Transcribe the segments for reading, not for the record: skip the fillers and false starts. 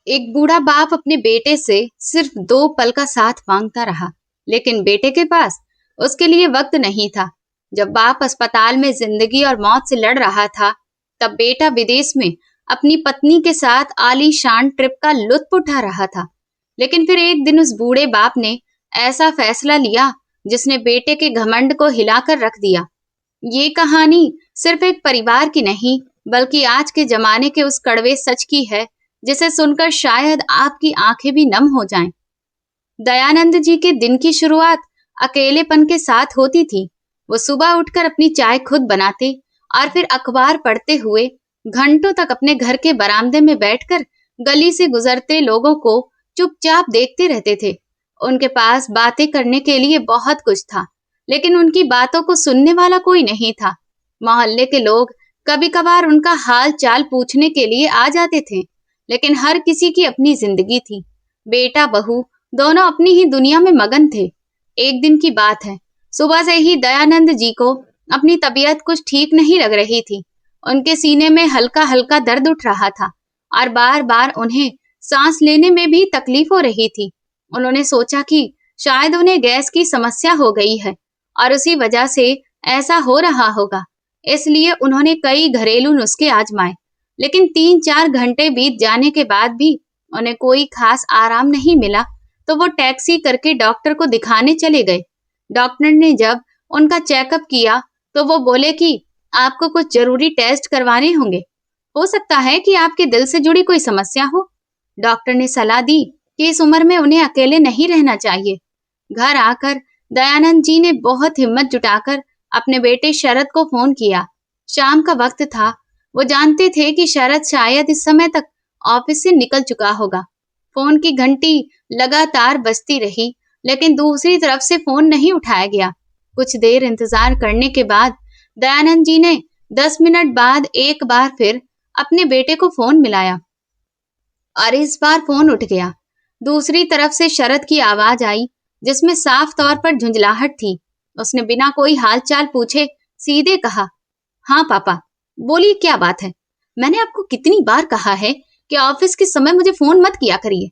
एक बूढ़ा बाप अपने बेटे से सिर्फ 2 पल का साथ मांगता रहा, लेकिन बेटे के पास उसके लिए वक्त नहीं था। जब बाप अस्पताल में जिंदगी और मौत से लड़ रहा था, तब बेटा विदेश में अपनी पत्नी के साथ आलीशान ट्रिप का लुत्फ उठा रहा था। लेकिन फिर एक दिन उस बूढ़े बाप ने ऐसा फैसला लिया जिसने बेटे के घमंड को हिलाकर रख दिया। ये कहानी सिर्फ एक परिवार की नहीं, बल्कि आज के जमाने के उस कड़वे सच की है जिसे सुनकर शायद आपकी आंखें भी नम हो जाएं। दयानंद जी के दिन की शुरुआत अकेलेपन के साथ होती थी। वो सुबह उठकर अपनी चाय खुद बनाते और फिर अखबार पढ़ते हुए घंटों तक अपने घर के बरामदे में बैठकर गली से गुजरते लोगों को चुपचाप देखते रहते थे। उनके पास बातें करने के लिए बहुत कुछ था, लेकिन उनकी बातों को सुनने वाला कोई नहीं था। मोहल्ले के लोग कभी कभार उनका हाल चाल पूछने के लिए आ जाते थे, लेकिन हर किसी की अपनी जिंदगी थी। बेटा बहू दोनों अपनी ही दुनिया में मगन थे। एक दिन की बात है, सुबह से ही दयानंद जी को अपनी तबीयत कुछ ठीक नहीं लग रही थी। उनके सीने में हल्का हल्का दर्द उठ रहा था और बार बार उन्हें सांस लेने में भी तकलीफ हो रही थी। उन्होंने सोचा कि शायद उन्हें गैस की समस्या हो गई है और उसी वजह से ऐसा हो रहा होगा। इसलिए उन्होंने कई घरेलू नुस्खे आजमाए, लेकिन 3-4 घंटे बीत जाने के बाद भी उन्हें कोई खास आराम नहीं मिला। तो वो टैक्सी करके डॉक्टर को दिखाने चले गए। डॉक्टर ने जब उनका चेकअप किया तो वो बोले कि आपको कुछ जरूरी टेस्ट करवाने होंगे। हो सकता है कि आपके दिल से जुड़ी कोई समस्या हो। डॉक्टर ने सलाह दी कि इस उम्र में उन्हें अकेले नहीं रहना चाहिए। घर आकर दयानंद जी ने बहुत हिम्मत जुटाकर अपने बेटे शरद को फोन किया। शाम का वक्त था। वो जानते थे कि शरद शायद इस समय तक ऑफिस से निकल चुका होगा। फोन की घंटी लगातार बजती रही, लेकिन दूसरी तरफ से फोन नहीं उठाया गया। कुछ देर इंतजार करने के बाद दयानंद जी ने 10 मिनट बाद एक बार फिर अपने बेटे को फोन मिलाया और इस बार फोन उठ गया। दूसरी तरफ से शरद की आवाज आई, जिसमें साफ तौर पर झुंझलाहट थी। उसने बिना कोई हालचाल पूछे सीधे कहा, हाँ पापा, बोलिए क्या बात है। मैंने आपको कितनी बार कहा है कि ऑफिस के समय मुझे फोन मत किया करिए।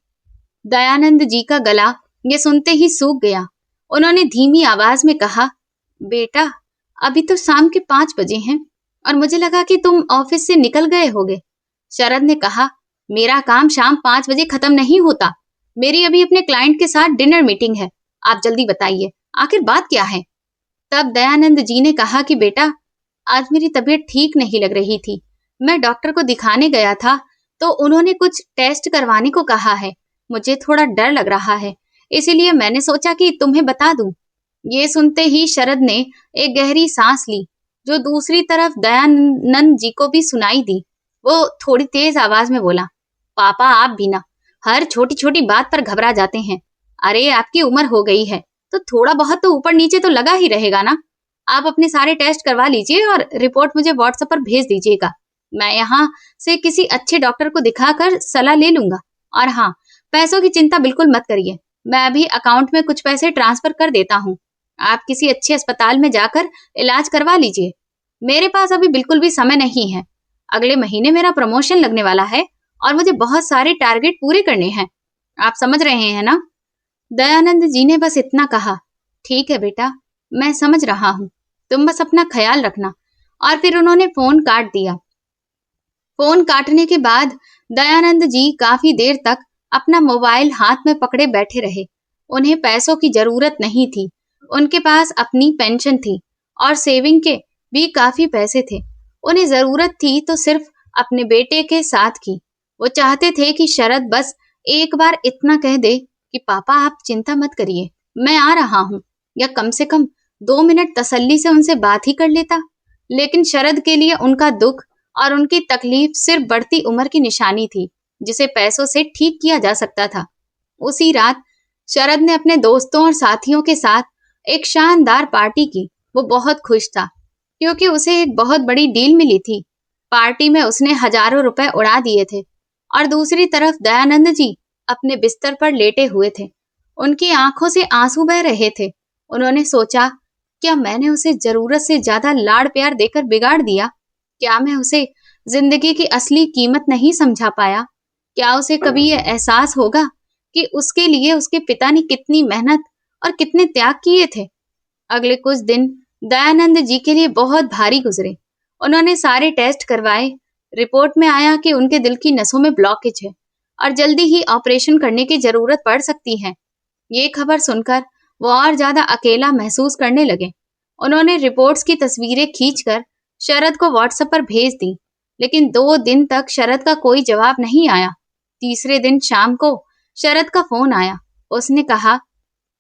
दयानंद जी का गला ये सुनते ही सूख गया। उन्होंने धीमी आवाज में कहा, बेटा, अभी तो शाम के 5 बजे हैं और मुझे लगा कि तुम ऑफिस से निकल गए होगे। शरद ने कहा, मेरा काम शाम 5 बजे खत्म नहीं होता। मेरी अभी अपने क्लाइंट के साथ डिनर मीटिंग है। आप जल्दी बताइए, आखिर बात क्या है। तब दयानंद जी ने कहा कि बेटा, आज मेरी तबीयत ठीक नहीं लग रही थी। मैं डॉक्टर को दिखाने गया था तो उन्होंने कुछ टेस्ट करवाने को कहा है। मुझे थोड़ा डर लग रहा है, इसीलिए मैंने सोचा कि तुम्हें बता दूं। ये सुनते ही शरद ने एक गहरी सांस ली, जो दूसरी तरफ दयानंद जी को भी सुनाई दी। वो थोड़ी तेज आवाज में बोला, पापा आप भी ना हर छोटी छोटी बात पर घबरा जाते हैं। अरे आपकी उम्र हो गई है तो थोड़ा बहुत तो ऊपर नीचे तो लगा ही रहेगा ना। आप अपने सारे टेस्ट करवा लीजिए और रिपोर्ट मुझे व्हाट्सएप पर भेज दीजिएगा। मैं यहाँ से किसी अच्छे डॉक्टर को दिखाकर सलाह ले लूंगा। और हाँ, पैसों की चिंता बिल्कुल मत करिए। मैं अभी अकाउंट में कुछ पैसे ट्रांसफर कर देता हूँ। आप किसी अच्छे अस्पताल में जाकर इलाज करवा लीजिए। मेरे पास अभी बिल्कुल भी समय नहीं है। अगले महीने मेरा प्रमोशन लगने वाला है और मुझे बहुत सारे टारगेट पूरे करने हैं। आप समझ रहे हैं ना। दयानंद जी ने बस इतना कहा, ठीक है बेटा, मैं समझ रहा हूँ, तुम बस अपना ख्याल रखना। और फिर उन्होंने फोन काट दिया। फोन काटने के बाद दयानंद जी काफी देर तक अपना मोबाइल हाथ में पकड़े बैठे रहे। उन्हें पैसों की जरूरत नहीं थी। उनके पास अपनी पेंशन थी और सेविंग के भी काफी पैसे थे। उन्हें जरूरत थी तो सिर्फ अपने बेटे के साथ की। वो चाहते थे कि शरद बस एक बार इतना कह दे कि पापा आप चिंता मत करिए, मैं आ रहा हूँ, या कम से कम 2 मिनट तसल्ली से उनसे बात ही कर लेता। लेकिन शरद के लिए उनका दुख और उनकी तकलीफ सिर्फ बढ़ती उम्र की निशानी थी, जिसे पैसों से ठीक किया जा सकता था। उसी रात शरद ने अपने दोस्तों और साथियों के साथ एक शानदार पार्टी की। वो बहुत खुश था क्योंकि उसे एक बहुत बड़ी डील मिली थी। पार्टी में उसने हजारों रुपए उड़ा दिए थे और दूसरी तरफ दयानंद जी अपने बिस्तर पर लेटे हुए थे। उनकी आंखों से आंसू बह रहे थे। उन्होंने सोचा, क्या मैंने उसे जरूरत से ज्यादा लाड़ प्यार देकर बिगाड़ दिया? क्या मैं उसे जिंदगी की असली कीमत नहीं समझा पाया? क्या उसे कभी ये एहसास होगा कि उसके लिए उसके पिता ने कितनी मेहनत और कितने त्याग किए थे? अगले कुछ दिन दयानंद जी के लिए बहुत भारी गुजरे। उन्होंने सारे टेस्ट करवाए। रिपोर्ट में आया कि उनके दिल की नसों में ब्लॉकेज है और जल्दी ही ऑपरेशन करने की जरूरत पड़ सकती है। ये खबर सुनकर वो और ज्यादा अकेला महसूस करने लगे। उन्होंने रिपोर्ट्स की तस्वीरें खींचकर शरद को व्हाट्सएप पर भेज दी, लेकिन 2 दिन तक शरद का कोई जवाब नहीं आया। तीसरे दिन शाम को शरद का फोन आया। उसने कहा,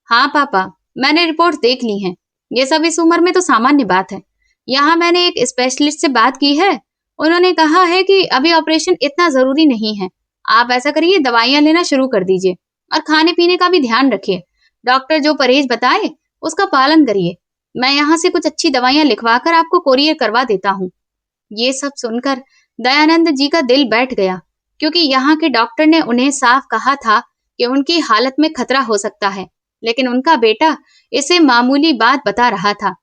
हाँ पापा, मैंने रिपोर्ट देख ली हैं। ये सब इस उम्र में तो सामान्य बात है। यहाँ मैंने एक स्पेशलिस्ट से बात की है। उन्होंने कहा है कि अभी ऑपरेशन इतना जरूरी नहीं है। आप ऐसा करिए, दवाइयाँ लेना शुरू कर दीजिए और खाने पीने का भी ध्यान रखिए। डॉक्टर जो परहेज बताए उसका पालन करिए। मैं यहाँ से कुछ अच्छी दवाइयाँ लिखवा कर आपको कोरियर करवा देता हूँ। ये सब सुनकर दयानंद जी का दिल बैठ गया, क्योंकि यहाँ के डॉक्टर ने उन्हें साफ कहा था कि उनकी हालत में खतरा हो सकता है, लेकिन उनका बेटा इसे मामूली बात बता रहा था।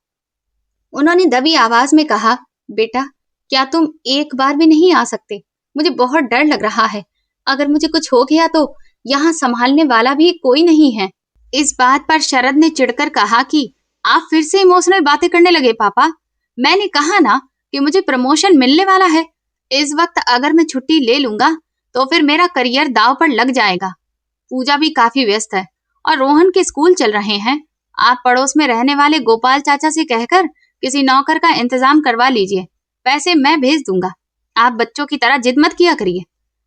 उन्होंने दबी आवाज में कहा, बेटा, क्या तुम एक बार भी नहीं आ सकते? मुझे बहुत डर लग रहा है। अगर मुझे कुछ हो गया तो यहाँ संभालने वाला भी कोई नहीं है। इस बात पर शरद ने चिढ़कर कहा कि आप फिर से इमोशनल बातें करने लगे पापा। मैंने कहा ना कि मुझे प्रमोशन मिलने वाला है। इस वक्त अगर मैं छुट्टी ले लूंगा तो फिर मेरा करियर दांव पर लग जाएगा। पूजा भी काफी व्यस्त है और रोहन के स्कूल चल रहे हैं। आप पड़ोस में रहने वाले गोपाल चाचा से कहकर किसी नौकर का इंतजाम करवा लीजिए। पैसे मैं भेज दूंगा। आप बच्चों की तरह जिद मत किया करिए।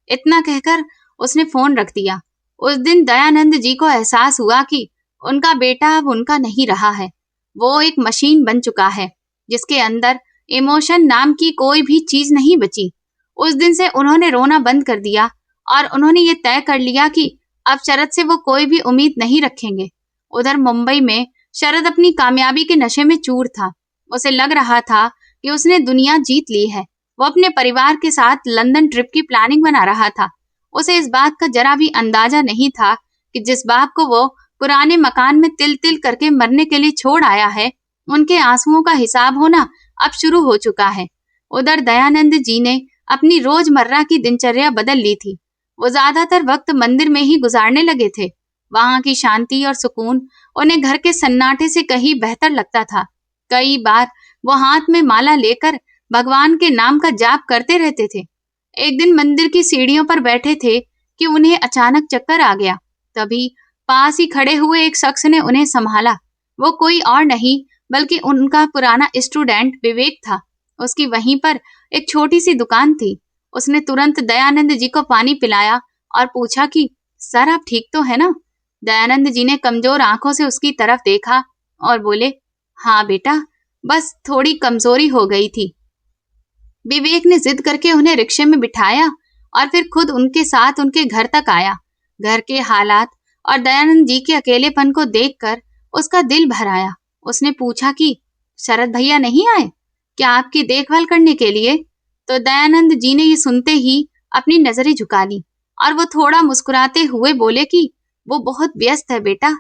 इतना कहकर उसने फोन रख दिया। उस दिन दयानंद जी को एहसास हुआ कि उनका बेटा अब उनका नहीं रहा है। वो एक मशीन बन चुका है जिसके अंदर इमोशन नाम की कोई भी चीज नहीं बची। उस दिन से उन्होंने रोना बंद कर दिया और उन्होंने ये तय कर लिया कि अब शरद से वो कोई भी उम्मीद नहीं रखेंगे। उधर मुंबई में शरद अपनी कामयाबी के नशे में चूर था। उसे लग रहा था कि उसने दुनिया जीत ली है। वो अपने परिवार के साथ लंदन ट्रिप की प्लानिंग बना रहा था। उसे इस बात का जरा भी अंदाजा नहीं था कि जिस बाप को वो पुराने मकान में तिल तिल करके मरने के लिए छोड़ आया है, उनके आंसुओं का हिसाब होना अब शुरू हो चुका है। उधर दयानंद जी ने अपनी रोजमर्रा की दिनचर्या बदल ली थी। वो ज्यादातर वक्त मंदिर में ही गुजारने लगे थे। वहां की शांति और सुकून उन्हें घर के सन्नाटे से कहीं बेहतर लगता था। कई बार वो हाथ में माला लेकर भगवान के नाम का जाप करते रहते थे। एक दिन मंदिर की सीढ़ियों पर बैठे थे कि उन्हें अचानक चक्कर आ गया। तभी पास ही खड़े हुए एक शख्स ने उन्हें संभाला। वो कोई और नहीं बल्कि उनका पुराना स्टूडेंट विवेक था। उसकी वहीं पर एक छोटी सी दुकान थी। उसने तुरंत दयानंद जी को पानी पिलाया और पूछा कि सर, आप ठीक तो है ना? दयानंद जी ने कमजोर आंखों से उसकी तरफ देखा और बोले, हाँ बेटा, बस थोड़ी कमजोरी हो गई थी। विवेक ने जिद करके उन्हें रिक्शे में बिठाया और फिर खुद उनके साथ उनके घर तक आया। घर के हालात और दयानंद जी के अकेलेपन को देखकर उसका दिल भर आया। उसने पूछा कि शरद भैया नहीं आए क्या आपकी देखभाल करने के लिए? तो दयानंद जी ने ये सुनते ही अपनी नजरें झुका ली और वो थोड़ा मुस्कुराते हुए बोले कि वो बहुत व्यस्त है बेटा।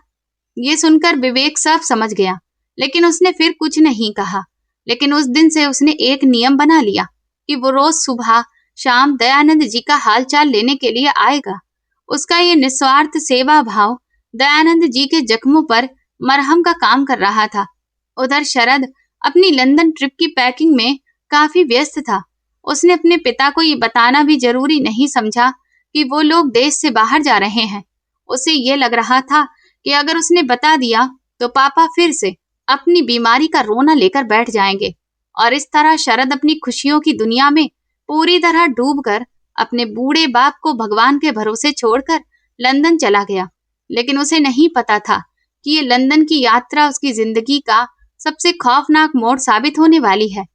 ये सुनकर विवेक सब समझ गया, लेकिन उसने फिर कुछ नहीं कहा। लेकिन उस दिन से उसने एक नियम बना लिया कि वो रोज सुबह शाम दयानंद जी का हालचाल लेने के लिए आएगा। उसका ये निस्वार्थ सेवा भाव दयानंद जी के जख्मों पर मरहम का काम कर रहा था। उधर शरद अपनी लंदन ट्रिप की पैकिंग में काफी व्यस्त था। उसने अपने पिता को ये बताना भी जरूरी नहीं समझा कि वो लोग देश से बाहर जा रहे हैं। उसे ये लग रहा था कि अगर उसने बता दिया तो पापा फिर से अपनी बीमारी का रोना लेकर बैठ जाएंगे। और इस तरह शरद अपनी खुशियों की दुनिया में पूरी तरह डूबकर अपने बूढ़े बाप को भगवान के भरोसे छोड़कर लंदन चला गया। लेकिन उसे नहीं पता था कि ये लंदन की यात्रा उसकी जिंदगी का सबसे खौफनाक मोड़ साबित होने वाली है।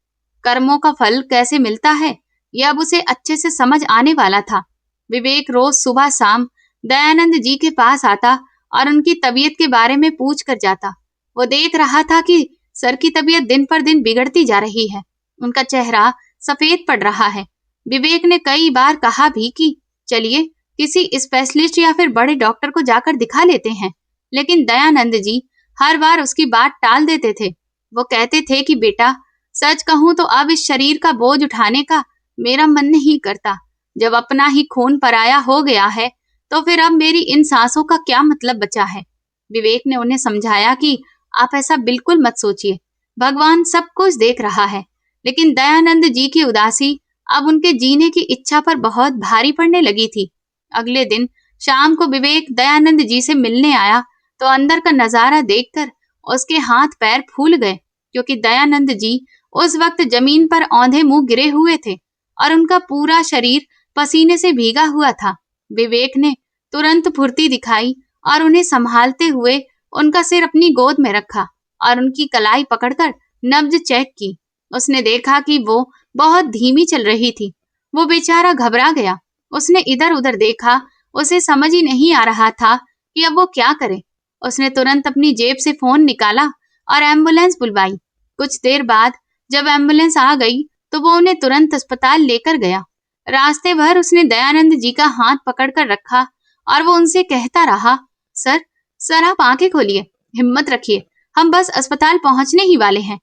कर्मों का फल कैसे मिलता है, यह अब उसे अच्छे से समझ आने वाला था। विवेक रोज सुबह शाम दयानंद जी के पास आता और उनकी तबीयत के बारे में पूछ कर जाता। वो देख रहा था कि सर की तबीयत दिन पर दिन बिगड़ती जा रही है। उनका चेहरा सफेद पड़ रहा है। विवेक ने कई बार कहा भी कि चलिए किसी स्पेशलिस्ट या फिर बड़े डॉक्टर को जाकर दिखा लेते हैं, लेकिन दयानंद जी हर बार उसकी बात टाल देते थे। वो कहते थे कि बेटा, सच कहूं तो अब इस शरीर का बोझ उठाने का मेरा मन नहीं करता। जब अपना ही खून पराया हो गया है, तो फिर अब मेरी इन सांसों का क्या मतलब बचा है? विवेक ने उन्हें समझाया कि आप ऐसा बिल्कुल मत सोचिए। भगवान सब कुछ देख रहा है। लेकिन दयानंद जी की उदासी अब उनके जीने की इच्छा पर बहुत भारी पड़ने लगी थी। अगले दिन शाम को विवेक दयानंद जी से मिलने आया तो अंदर का नजारा देखकर उसके हाथ पैर फूल गए, क्योंकि दयानंद जी उस वक्त जमीन पर औंधे मुंह गिरे हुए थे और उनका पूरा शरीर पसीने से भीगा हुआ था। विवेक ने तुरंत फुर्ती दिखाई और उन्हें संभालते हुए उनका सिर अपनी गोद में रखा और उनकी कलाई पकड़कर नब्ज चेक की। उसने देखा कि वो बहुत धीमी चल रही थी। वो बेचारा घबरा गया। उसने इधर उधर देखा, उसे समझ ही नहीं आ रहा था कि अब वो क्या करे। उसने तुरंत अपनी जेब से फोन निकाला और एम्बुलेंस बुलवाई। कुछ देर बाद जब एम्बुलेंस आ गई तो वो उन्हें तुरंत अस्पताल लेकर गया। रास्ते भर उसने दयानंद जी का हाथ पकड़कर रखा और वो उनसे कहता रहा, सर, सर आप आंखें खोलिए, हिम्मत रखिए, हम बस अस्पताल पहुंचने ही वाले हैं।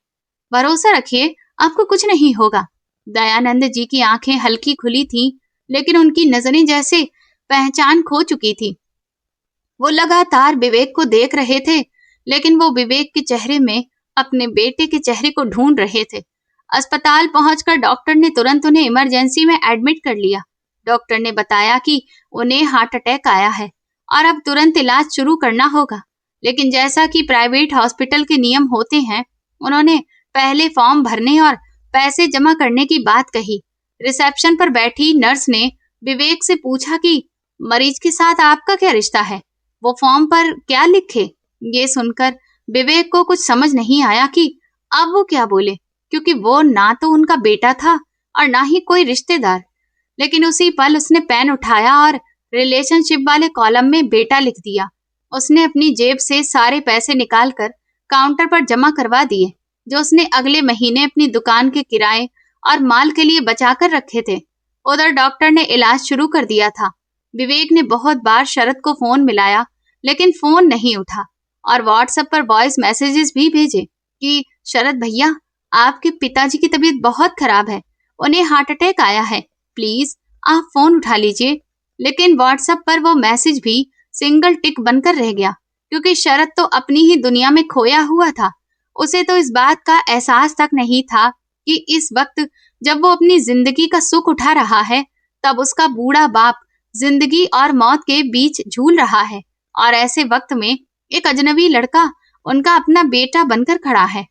भरोसा रखिए, आपको कुछ नहीं होगा। दयानंद जी की आंखें हल्की खुली थीं, लेकिन उनकी नजरें जैसे पहचान खो चुकी थी। वो लगातार विवेक को देख रहे थे, लेकिन वो विवेक के चेहरे में अपने बेटे के चेहरे को ढूंढ रहे थे। अस्पताल पहुंचकर डॉक्टर ने तुरंत उन्हें इमरजेंसी में एडमिट कर लिया। डॉक्टर ने बताया कि उन्हें हार्ट अटैक आया है और अब तुरंत इलाज शुरू करना होगा। लेकिन जैसा कि प्राइवेट हॉस्पिटल के नियम होते हैं, उन्होंने पहले फॉर्म भरने और पैसे जमा करने की बात कही। रिसेप्शन पर बैठी नर्स ने विवेक से पूछा कि मरीज के साथ आपका क्या रिश्ता है, वो फॉर्म पर क्या लिखे। ये सुनकर विवेक को कुछ समझ नहीं आया कि अब वो क्या बोले, क्योंकि वो ना तो उनका बेटा था और ना ही कोई रिश्तेदार। लेकिन उसी पल उसने पेन उठाया और रिलेशनशिप वाले कॉलम में बेटा लिख दिया। उसने अपनी जेब से सारे पैसे निकालकर काउंटर पर जमा करवा दिए, जो उसने अगले महीने अपनी दुकान के किराए और माल के लिए बचाकर रखे थे। उधर डॉक्टर ने इलाज शुरू कर दिया था। विवेक ने बहुत बार शरद को फोन मिलाया, लेकिन फोन नहीं उठा और व्हाट्सएप पर वॉइस मैसेजेस भी भेजे कि शरद भैया, आपके पिताजी की तबीयत बहुत खराब है, उन्हें हार्ट अटैक आया है, प्लीज आप फोन उठा लीजिए। लेकिन व्हाट्सएप पर वो मैसेज भी सिंगल टिक बनकर रह गया, क्योंकि शरद तो अपनी ही दुनिया में खोया हुआ था। उसे तो इस बात का एहसास तक नहीं था कि इस वक्त जब वो अपनी जिंदगी का सुख उठा रहा है, तब उसका बूढ़ा बाप जिंदगी और मौत के बीच झूल रहा है और ऐसे वक्त में एक अजनबी लड़का उनका अपना बेटा बनकर खड़ा है।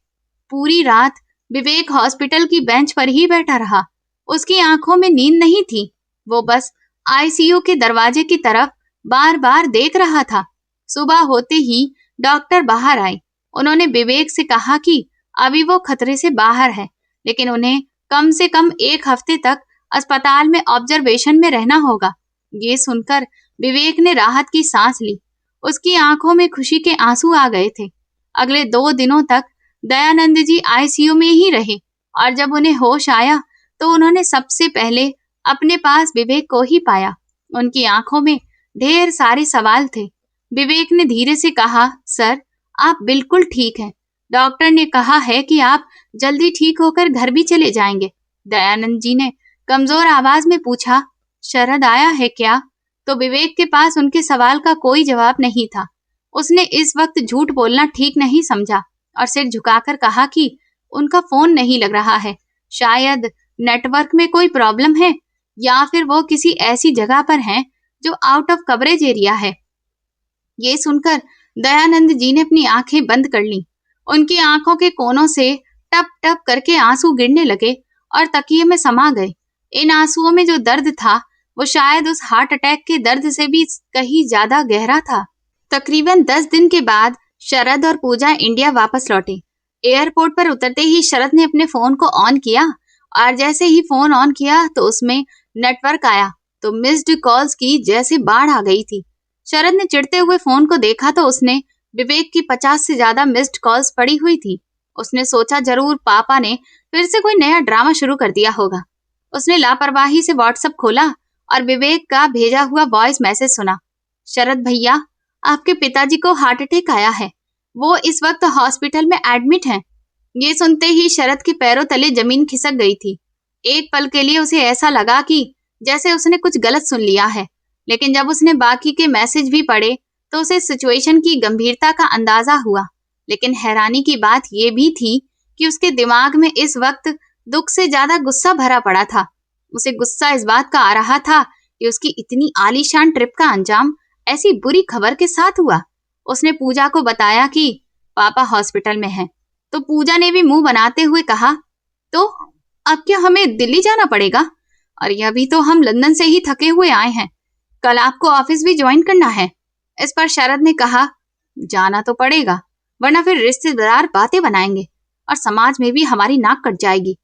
पूरी रात विवेक हॉस्पिटल की बेंच पर ही बैठा रहा। उसकी आंखों में नींद नहीं थी। वो बस आईसीयू के दरवाजे की तरफ बार बार देख रहा था। सुबह होते ही डॉक्टर बाहर आए। उन्होंने विवेक से कहा कि अभी वो खतरे से बाहर है, लेकिन उन्हें कम से कम 1 हफ्ते तक अस्पताल में ऑब्जर्वेशन में रहना होगा। ये सुनकर विवेक ने राहत की सांस ली। उसकी आंखों में खुशी के आंसू आ गए थे। अगले 2 दिनों तक दयानंद जी आईसीयू में ही रहे और जब उन्हें होश आया तो उन्होंने सबसे पहले अपने पास विवेक को ही पाया। उनकी आंखों में ढेर सारे सवाल थे। विवेक ने धीरे से कहा, सर, आप बिल्कुल ठीक हैं। डॉक्टर ने कहा है कि आप जल्दी ठीक होकर घर भी चले जाएंगे। दयानंद जी ने कमजोर आवाज में पूछा, शरद आया है क्या? तो विवेक के पास उनके सवाल का कोई जवाब नहीं था। उसने इस वक्त झूठ बोलना ठीक नहीं समझा और सिर झुकाकर कहा कि उनका फोन नहीं लग रहा है, शायद नेटवर्क में कोई प्रॉब्लम है या फिर वो किसी ऐसी जगह पर हैं जो आउट ऑफ कवरेज एरिया है। ये सुनकर दयानंद जी ने अपनी आंखें बंद कर ली। उनकी आंखों के कोनों से टप टप करके आंसू गिरने लगे और तकिए में समा गए। इन आंसुओं में जो दर्द था वो शायद उस हार्ट अटैक के दर्द से भी कहीं ज्यादा गहरा था। तकरीबन 10 दिन के बाद शरद और पूजा इंडिया वापस लौटे। एयरपोर्ट पर उतरते ही शरद ने अपने फोन को ऑन किया और जैसे ही फोन ऑन किया तो उसमें नेटवर्क आया तो मिस्ड कॉल्स की जैसे बाढ़ आ गई थी। शरद ने चिढ़ते हुए फोन को देखा तो उसने विवेक की 50 से ज्यादा मिस्ड कॉल्स पड़ी हुई थी। उसने सोचा जरूर पापा ने फिर से कोई नया ड्रामा शुरू कर दिया होगा। उसने लापरवाही से व्हाट्सएप खोला और विवेक का भेजा हुआ वॉइस मैसेज सुना। शरद भैया, आपके पिताजी को हार्ट अटैक आया है, वो इस वक्त हॉस्पिटल में एडमिट हैं। ये सुनते ही शरद के पैरों तले जमीन खिसक गई थी। एक पल के लिए उसे ऐसा लगा कि जैसे उसने कुछ गलत सुन लिया है। लेकिन जब उसने बाकी के मैसेज भी पढ़े तो उसे सिचुएशन की गंभीरता का अंदाजा हुआ। लेकिन हैरानी की बात यह भी थी कि उसके दिमाग में इस वक्त दुख से ज्यादा गुस्सा भरा पड़ा था। उसे गुस्सा इस बात का आ रहा था कि उसकी इतनी आलीशान ट्रिप का अंजाम ऐसी बुरी खबर के साथ हुआ। उसने पूजा को बताया कि पापा हॉस्पिटल में हैं। तो पूजा ने भी मुंह बनाते हुए कहा, तो अब क्या हमें दिल्ली जाना पड़ेगा? और यह भी तो हम लंदन से ही थके हुए आए हैं। कल आपको ऑफिस भी ज्वाइन करना है। इस पर शरद ने कहा, जाना तो पड़ेगा, वरना फिर रिश्तेदार बातें बनाएंगे और समाज में भी हमारी नाक कट जाएगी।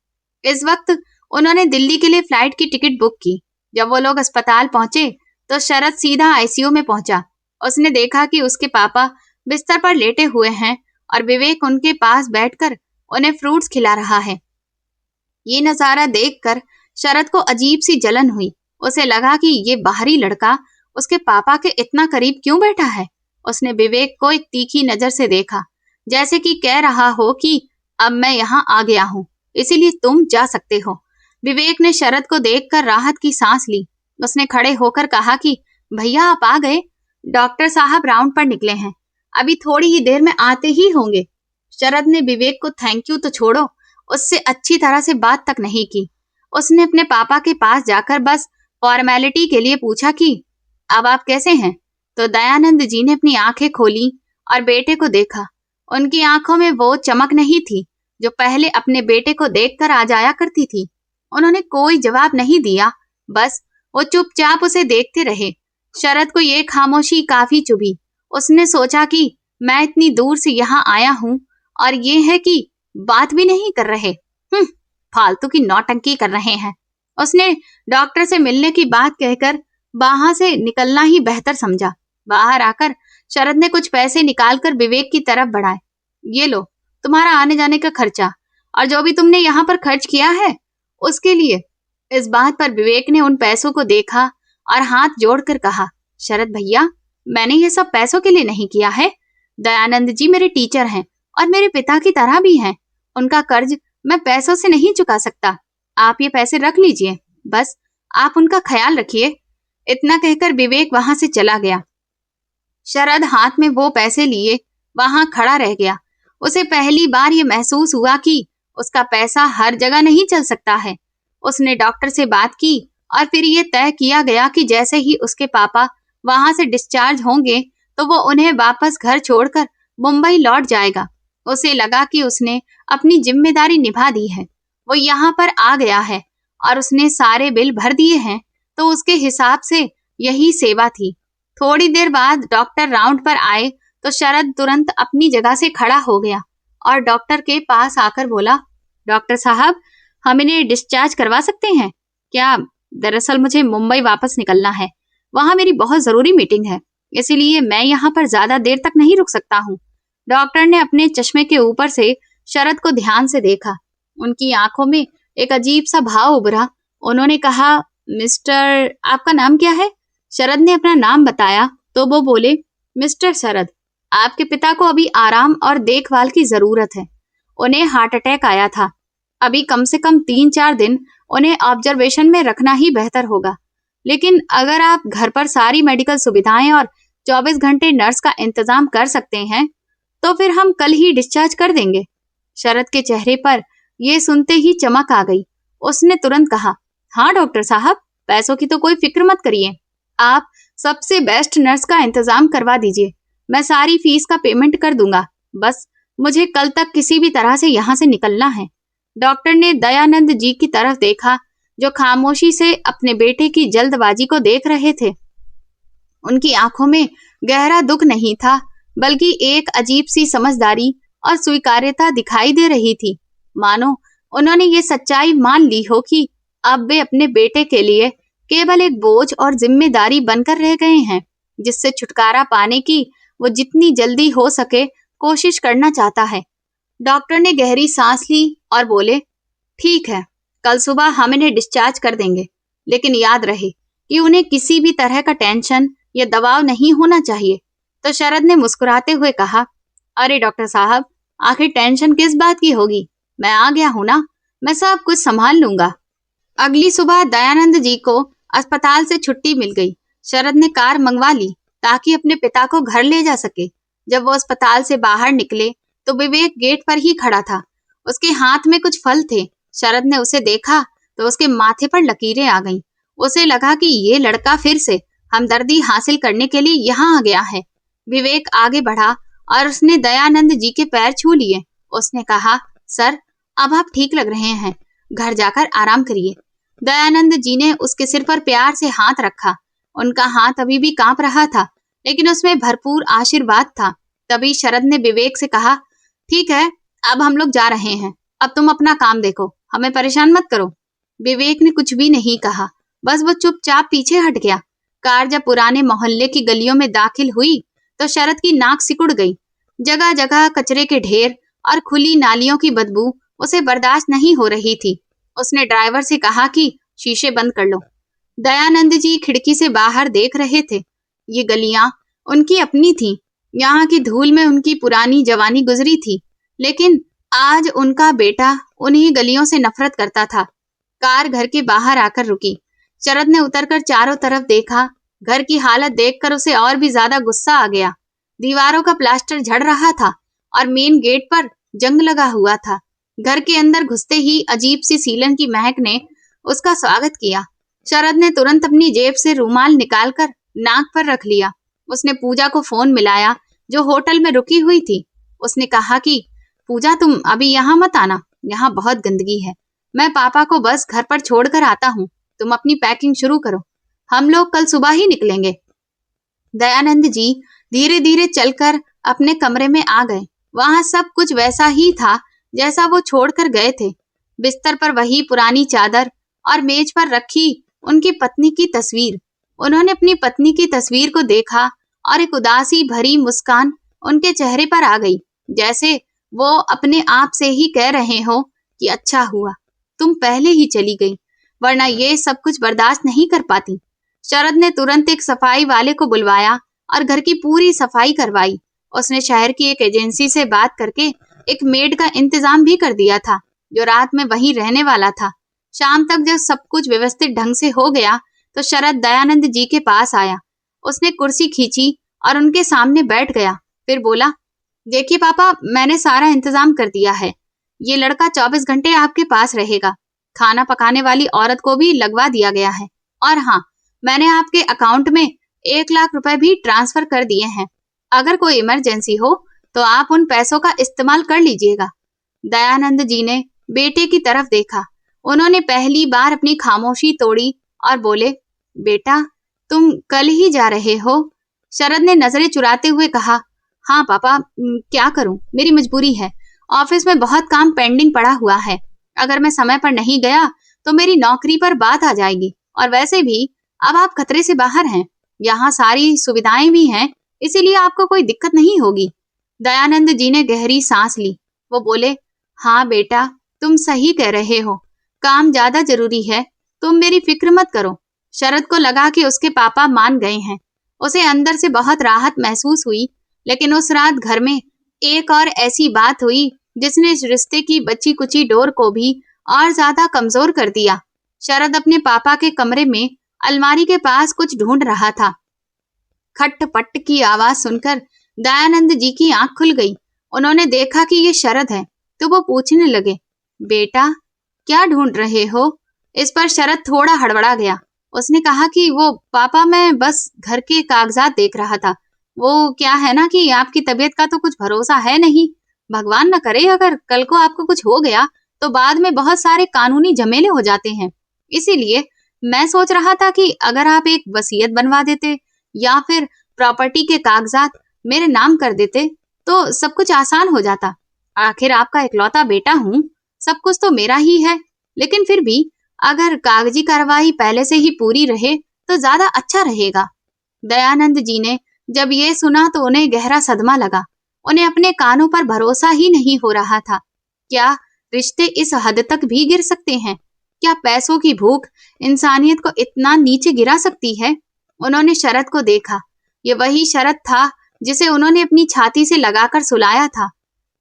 इस वक्त उन्होंने दिल्ली के लिए फ्लाइट की टिकट बुक की। जब वो लोग अस्पताल पहुंचे तो शरद सीधा आईसीयू में पहुंचा। उसने देखा कि उसके पापा बिस्तर पर लेटे हुए हैं और विवेक उनके पास बैठकर उन्हें फ्रूट्स खिला रहा है। ये नजारा देखकर शरद को अजीब सी जलन हुई। उसे लगा कि ये बाहरी लड़का उसके पापा के इतना करीब क्यों बैठा है। उसने विवेक को एक तीखी नजर से देखा, जैसे कि कह रहा हो कि अब मैं यहाँ आ गया हूँ, इसीलिए तुम जा सकते हो। विवेक ने शरद को देखकर राहत की सांस ली। उसने खड़े होकर कहा कि भैया आप आ गए। डॉक्टर साहब राउंड पर निकले हैं, अभी थोड़ी ही देर में आते ही होंगे। शरद ने विवेक को थैंक यू तो छोड़ो, उससे अच्छी तरह से बात तक नहीं की। उसने अपने पापा के पास जाकर बस फॉर्मेलिटी के लिए पूछा कि अब आप कैसे हैं? तो दयानंद जी ने अपनी आंखें खोली और बेटे को देखा। उनकी आंखों में वो चमक नहीं थी जो पहले अपने बेटे को देखकर आ जाया करती थी। उन्होंने कोई जवाब नहीं दिया, बस वो चुपचाप उसे देखते रहे। शरद को ये खामोशी काफी चुभी। उसने सोचा कि मैं इतनी दूर से यहाँ आया हूँ और ये है कि बात भी नहीं कर रहे। फालतू की नौटंकी कर रहे हैं। उसने डॉक्टर से मिलने की बात कहकर वहां से निकलना ही बेहतर समझा। बाहर आकर शरद ने कुछ पैसे निकालकर विवेक की तरफ बढ़ाए। ये लो तुम्हारा आने जाने का खर्चा, और जो भी तुमने यहाँ पर खर्च किया है उसके लिए। इस बात पर विवेक ने उन पैसों को देखा और हाथ जोड़कर कहा, शरद भैया मैंने ये सब पैसों के लिए नहीं किया है। दयानंद जी मेरे टीचर हैं और मेरे पिता की तरह भी हैं। उनका कर्ज मैं पैसों से नहीं चुका सकता। आप ये पैसे रख लीजिए, बस आप उनका ख्याल रखिए। इतना कहकर विवेक वहां से चला गया। शरद हाथ में वो पैसे लिए वहां खड़ा रह गया। उसे पहली बार ये महसूस हुआ कि उसका पैसा हर जगह नहीं चल सकता है। उसने डॉक्टर से बात की और फिर ये तय किया गया कि जैसे ही उसके पापा वहां से डिस्चार्ज होंगे तो वो उन्हें वापस घर छोड़कर मुंबई लौट जाएगा। उसे लगा कि उसने अपनी जिम्मेदारी निभा दी है। वो यहाँ पर आ गया है और उसने सारे बिल भर दिए हैं, तो उसके हिसाब से यही सेवा थी। थोड़ी देर बाद डॉक्टर राउंड पर आए तो शरद तुरंत अपनी जगह से खड़ा हो गया और डॉक्टर के पास आकर बोला, डॉक्टर साहब हम इन्हें डिस्चार्ज करवा सकते हैं क्या? दरअसल मुझे मुंबई वापस निकलना है, वहां मेरी बहुत जरूरी मीटिंग है, इसीलिए मैं यहाँ पर ज्यादा देर तक नहीं रुक सकता हूँ। डॉक्टर ने अपने चश्मे के ऊपर से शरद को ध्यान से देखा। उनकी आंखों में एक अजीब सा भाव उभरा। उन्होंने कहा, मिस्टर आपका नाम क्या है? शरद ने अपना नाम बताया तो वो बोले, मिस्टर शरद, आपके पिता को अभी आराम और देखभाल की जरूरत है। उन्हें हार्ट अटैक आया था। अभी कम से कम 3-4 दिन उन्हें ऑब्जर्वेशन में रखना ही बेहतर होगा। लेकिन अगर आप घर पर सारी मेडिकल सुविधाएं और 24 घंटे नर्स का इंतजाम कर सकते हैं तो फिर हम कल ही डिस्चार्ज कर देंगे। शरद के चेहरे पर यह सुनते ही चमक आ गई। उसने तुरंत कहा, हाँ डॉक्टर साहब, पैसों की तो कोई फिक्र मत करिए। आप सबसे बेस्ट नर्स का इंतजाम करवा दीजिए। मैं सारी फीस का पेमेंट कर दूंगा। बस मुझे कल तक किसी भी तरह से यहाँ से निकलना है। डॉक्टर ने दयानंद जी की तरफ देखा जो खामोशी से अपने बेटे की जल्दबाजी को देख रहे थे। उनकी आंखों में गहरा दुख नहीं था, बल्कि एक अजीब सी समझदारी और स्वीकार्यता दिखाई दे रही थी। मानो उन्होंने ये सच्चाई मान ली हो कि अब वे अपने बेटे के लिए केवल एक बोझ और जिम्मेदारी बनकर रह गए हैं, जिससे छुटकारा पाने की वो जितनी जल्दी हो सके कोशिश करना चाहता है। डॉक्टर ने गहरी सांस ली और बोले, ठीक है, कल सुबह हम इन्हें डिस्चार्ज कर देंगे, लेकिन याद रहे कि उन्हें किसी भी तरह का टेंशन या दबाव नहीं होना चाहिए। तो शरद ने मुस्कुराते हुए कहा, अरे डॉक्टर साहब, आखिर टेंशन किस बात की होगी? मैं आ गया हूं ना, मैं सब कुछ संभाल लूंगा। अगली सुबह दयानंद जी को अस्पताल से छुट्टी मिल गई। शरद ने कार मंगवा ली ताकि अपने पिता को घर ले जा सके। जब वो अस्पताल से बाहर निकले तो विवेक गेट पर ही खड़ा था। उसके हाथ में कुछ फल थे। शरद ने उसे देखा तो उसके माथे पर लकीरें आ गईं। उसे लगा कि ये लड़का फिर से हमदर्दी हासिल करने के लिए यहाँ आ गया है। विवेक आगे बढ़ा और उसने दयानंद जी के पैर छू लिए। उसने कहा, सर, अब आप ठीक लग रहे हैं, घर जाकर आराम करिए। दयानंद जी ने उसके सिर पर प्यार से हाथ रखा। उनका हाथ अभी भी कांप रहा था, लेकिन उसमें भरपूर आशीर्वाद था। तभी शरद ने विवेक से कहा, ठीक है, अब हम लोग जा रहे हैं। अब तुम अपना काम देखो, हमें परेशान मत करो। विवेक ने कुछ भी नहीं कहा, बस वो चुपचाप पीछे हट गया। कार जब पुराने मोहल्ले की गलियों में दाखिल हुई तो शरद की नाक सिकुड़ गई। जगह जगह कचरे के ढेर और खुली नालियों की बदबू उसे बर्दाश्त नहीं हो रही थी। उसने ड्राइवर से कहा कि शीशे बंद कर लो। दयानंद जी खिड़की से बाहर देख रहे थे। ये गलियां उनकी अपनी थीं। यहाँ की धूल में उनकी पुरानी जवानी गुजरी थी, लेकिन आज उनका बेटा उन्हीं गलियों से नफरत करता था। कार घर के बाहर आकर रुकी। शरद ने उतरकर चारों तरफ देखा। घर की हालत देखकर उसे और भी ज्यादा गुस्सा आ गया। दीवारों का प्लास्टर झड़ रहा था और मेन गेट पर जंग लगा हुआ था। घर के अंदर घुसते ही अजीब सी सीलन की महक ने उसका स्वागत किया। शरद ने तुरंत अपनी जेब से रूमाल निकालकर नाक पर रख लिया। उसने पूजा को फोन मिलाया, जो होटल में रुकी हुई थी। उसने कहा कि पूजा, तुम अभी यहाँ मत आना, यहाँ बहुत गंदगी है। मैं पापा को बस घर पर छोड़कर आता हूँ। तुम अपनी पैकिंग शुरू करो, हम लोग कल सुबह ही निकलेंगे। दयानंद जी धीरे धीरे चलकर अपने कमरे में आ गए। वहां सब कुछ वैसा ही था जैसा वो छोड़कर गए थे। बिस्तर पर वही पुरानी चादर और मेज पर रखी उनकी पत्नी की तस्वीर। उन्होंने अपनी पत्नी की तस्वीर को देखा और एक उदासी भरी मुस्कान उनके चेहरे पर आ गई, जैसे वो अपने आप से ही कह रहे हो कि अच्छा हुआ तुम पहले ही चली गई, वरना ये सब कुछ बर्दाश्त नहीं कर पाती। शरद ने तुरंत एक सफाई वाले को बुलवाया और घर की पूरी सफाई करवाई। उसने शहर की एक एजेंसी से बात करके एक मेड का इंतजाम भी कर दिया था, जो रात में वहीं रहने वाला था। शाम तक जब सब कुछ व्यवस्थित ढंग से हो गया तो शरद दयानंद जी के पास आया। उसने कुर्सी खींची और उनके सामने बैठ गया। फिर बोला, देखिए पापा, मैंने सारा इंतजाम कर दिया है। ये लड़का 24 घंटे आपके पास रहेगा। खाना पकाने वाली औरत को भी लगवा दिया गया है। और हाँ, मैंने आपके अकाउंट में 1 लाख रुपए भी ट्रांसफर कर दिए हैं। अगर कोई इमरजेंसी हो तो आप उन पैसों का इस्तेमाल कर लीजिएगा। दयानंद जी ने बेटे की तरफ देखा। उन्होंने पहली बार अपनी खामोशी तोड़ी और बोले, बेटा, तुम कल ही जा रहे हो? शरद ने नजरें चुराते हुए कहा, हाँ पापा, क्या करूं, मेरी मजबूरी है। ऑफिस में बहुत काम पेंडिंग पड़ा हुआ है। अगर मैं समय पर नहीं गया तो मेरी नौकरी पर बात आ जाएगी। और वैसे भी अब आप खतरे से बाहर हैं। यहाँ सारी सुविधाएं भी हैं, इसीलिए आपको कोई दिक्कत नहीं होगी। दयानंद जी ने गहरी सांस ली। वो बोले, हाँ बेटा, तुम सही कह रहे हो, काम ज्यादा जरूरी है, तुम मेरी फिक्र मत करो। शरद को लगा कि उसके पापा मान गए हैं। उसे अंदर से बहुत राहत महसूस हुई। लेकिन उस रात घर में एक और ऐसी बात हुई जिसने इस रिश्ते की बची कुची डोर को भी और ज्यादा कमजोर कर दिया। शरद अपने पापा के कमरे में अलमारी के पास कुछ ढूंढ रहा था। खट पट की आवाज सुनकर दयानंद जी की आंख खुल गई। उन्होंने देखा कि ये शरद है, तो वो पूछने लगे, बेटा, क्या ढूंढ रहे हो? इस पर शरद थोड़ा हड़बड़ा गया। उसने कहा कि वो पापा, मैं बस घर के कागजात देख रहा था। वो क्या है ना कि आपकी तबीयत का तो कुछ भरोसा है नहीं। भगवान न करे अगर कल को आपको कुछ हो गया तो बाद में बहुत सारे कानूनी झमेले हो जाते हैं। इसीलिए मैं सोच रहा था कि अगर आप एक वसीयत बनवा देते या फिर प्रॉपर्टी के कागजात मेरे नाम कर देते तो सब कुछ आसान हो जाता। आखिर आपका इकलौता बेटा हूँ, सब कुछ तो मेरा ही है। लेकिन फिर भी अगर कागजी कार्रवाई पहले से ही पूरी रहे तो ज्यादा अच्छा रहेगा। दयानंद जी ने जब ये सुना तो उन्हें गहरा सदमा लगा। उन्हें अपने कानों पर भरोसा ही नहीं हो रहा था। क्या रिश्ते इस हद तक भी गिर सकते हैं? क्या पैसों की भूख इंसानियत को इतना नीचे गिरा सकती है? उन्होंने शरद को देखा। ये वही शरद था जिसे उन्होंने अपनी छाती से लगाकर सुलाया था।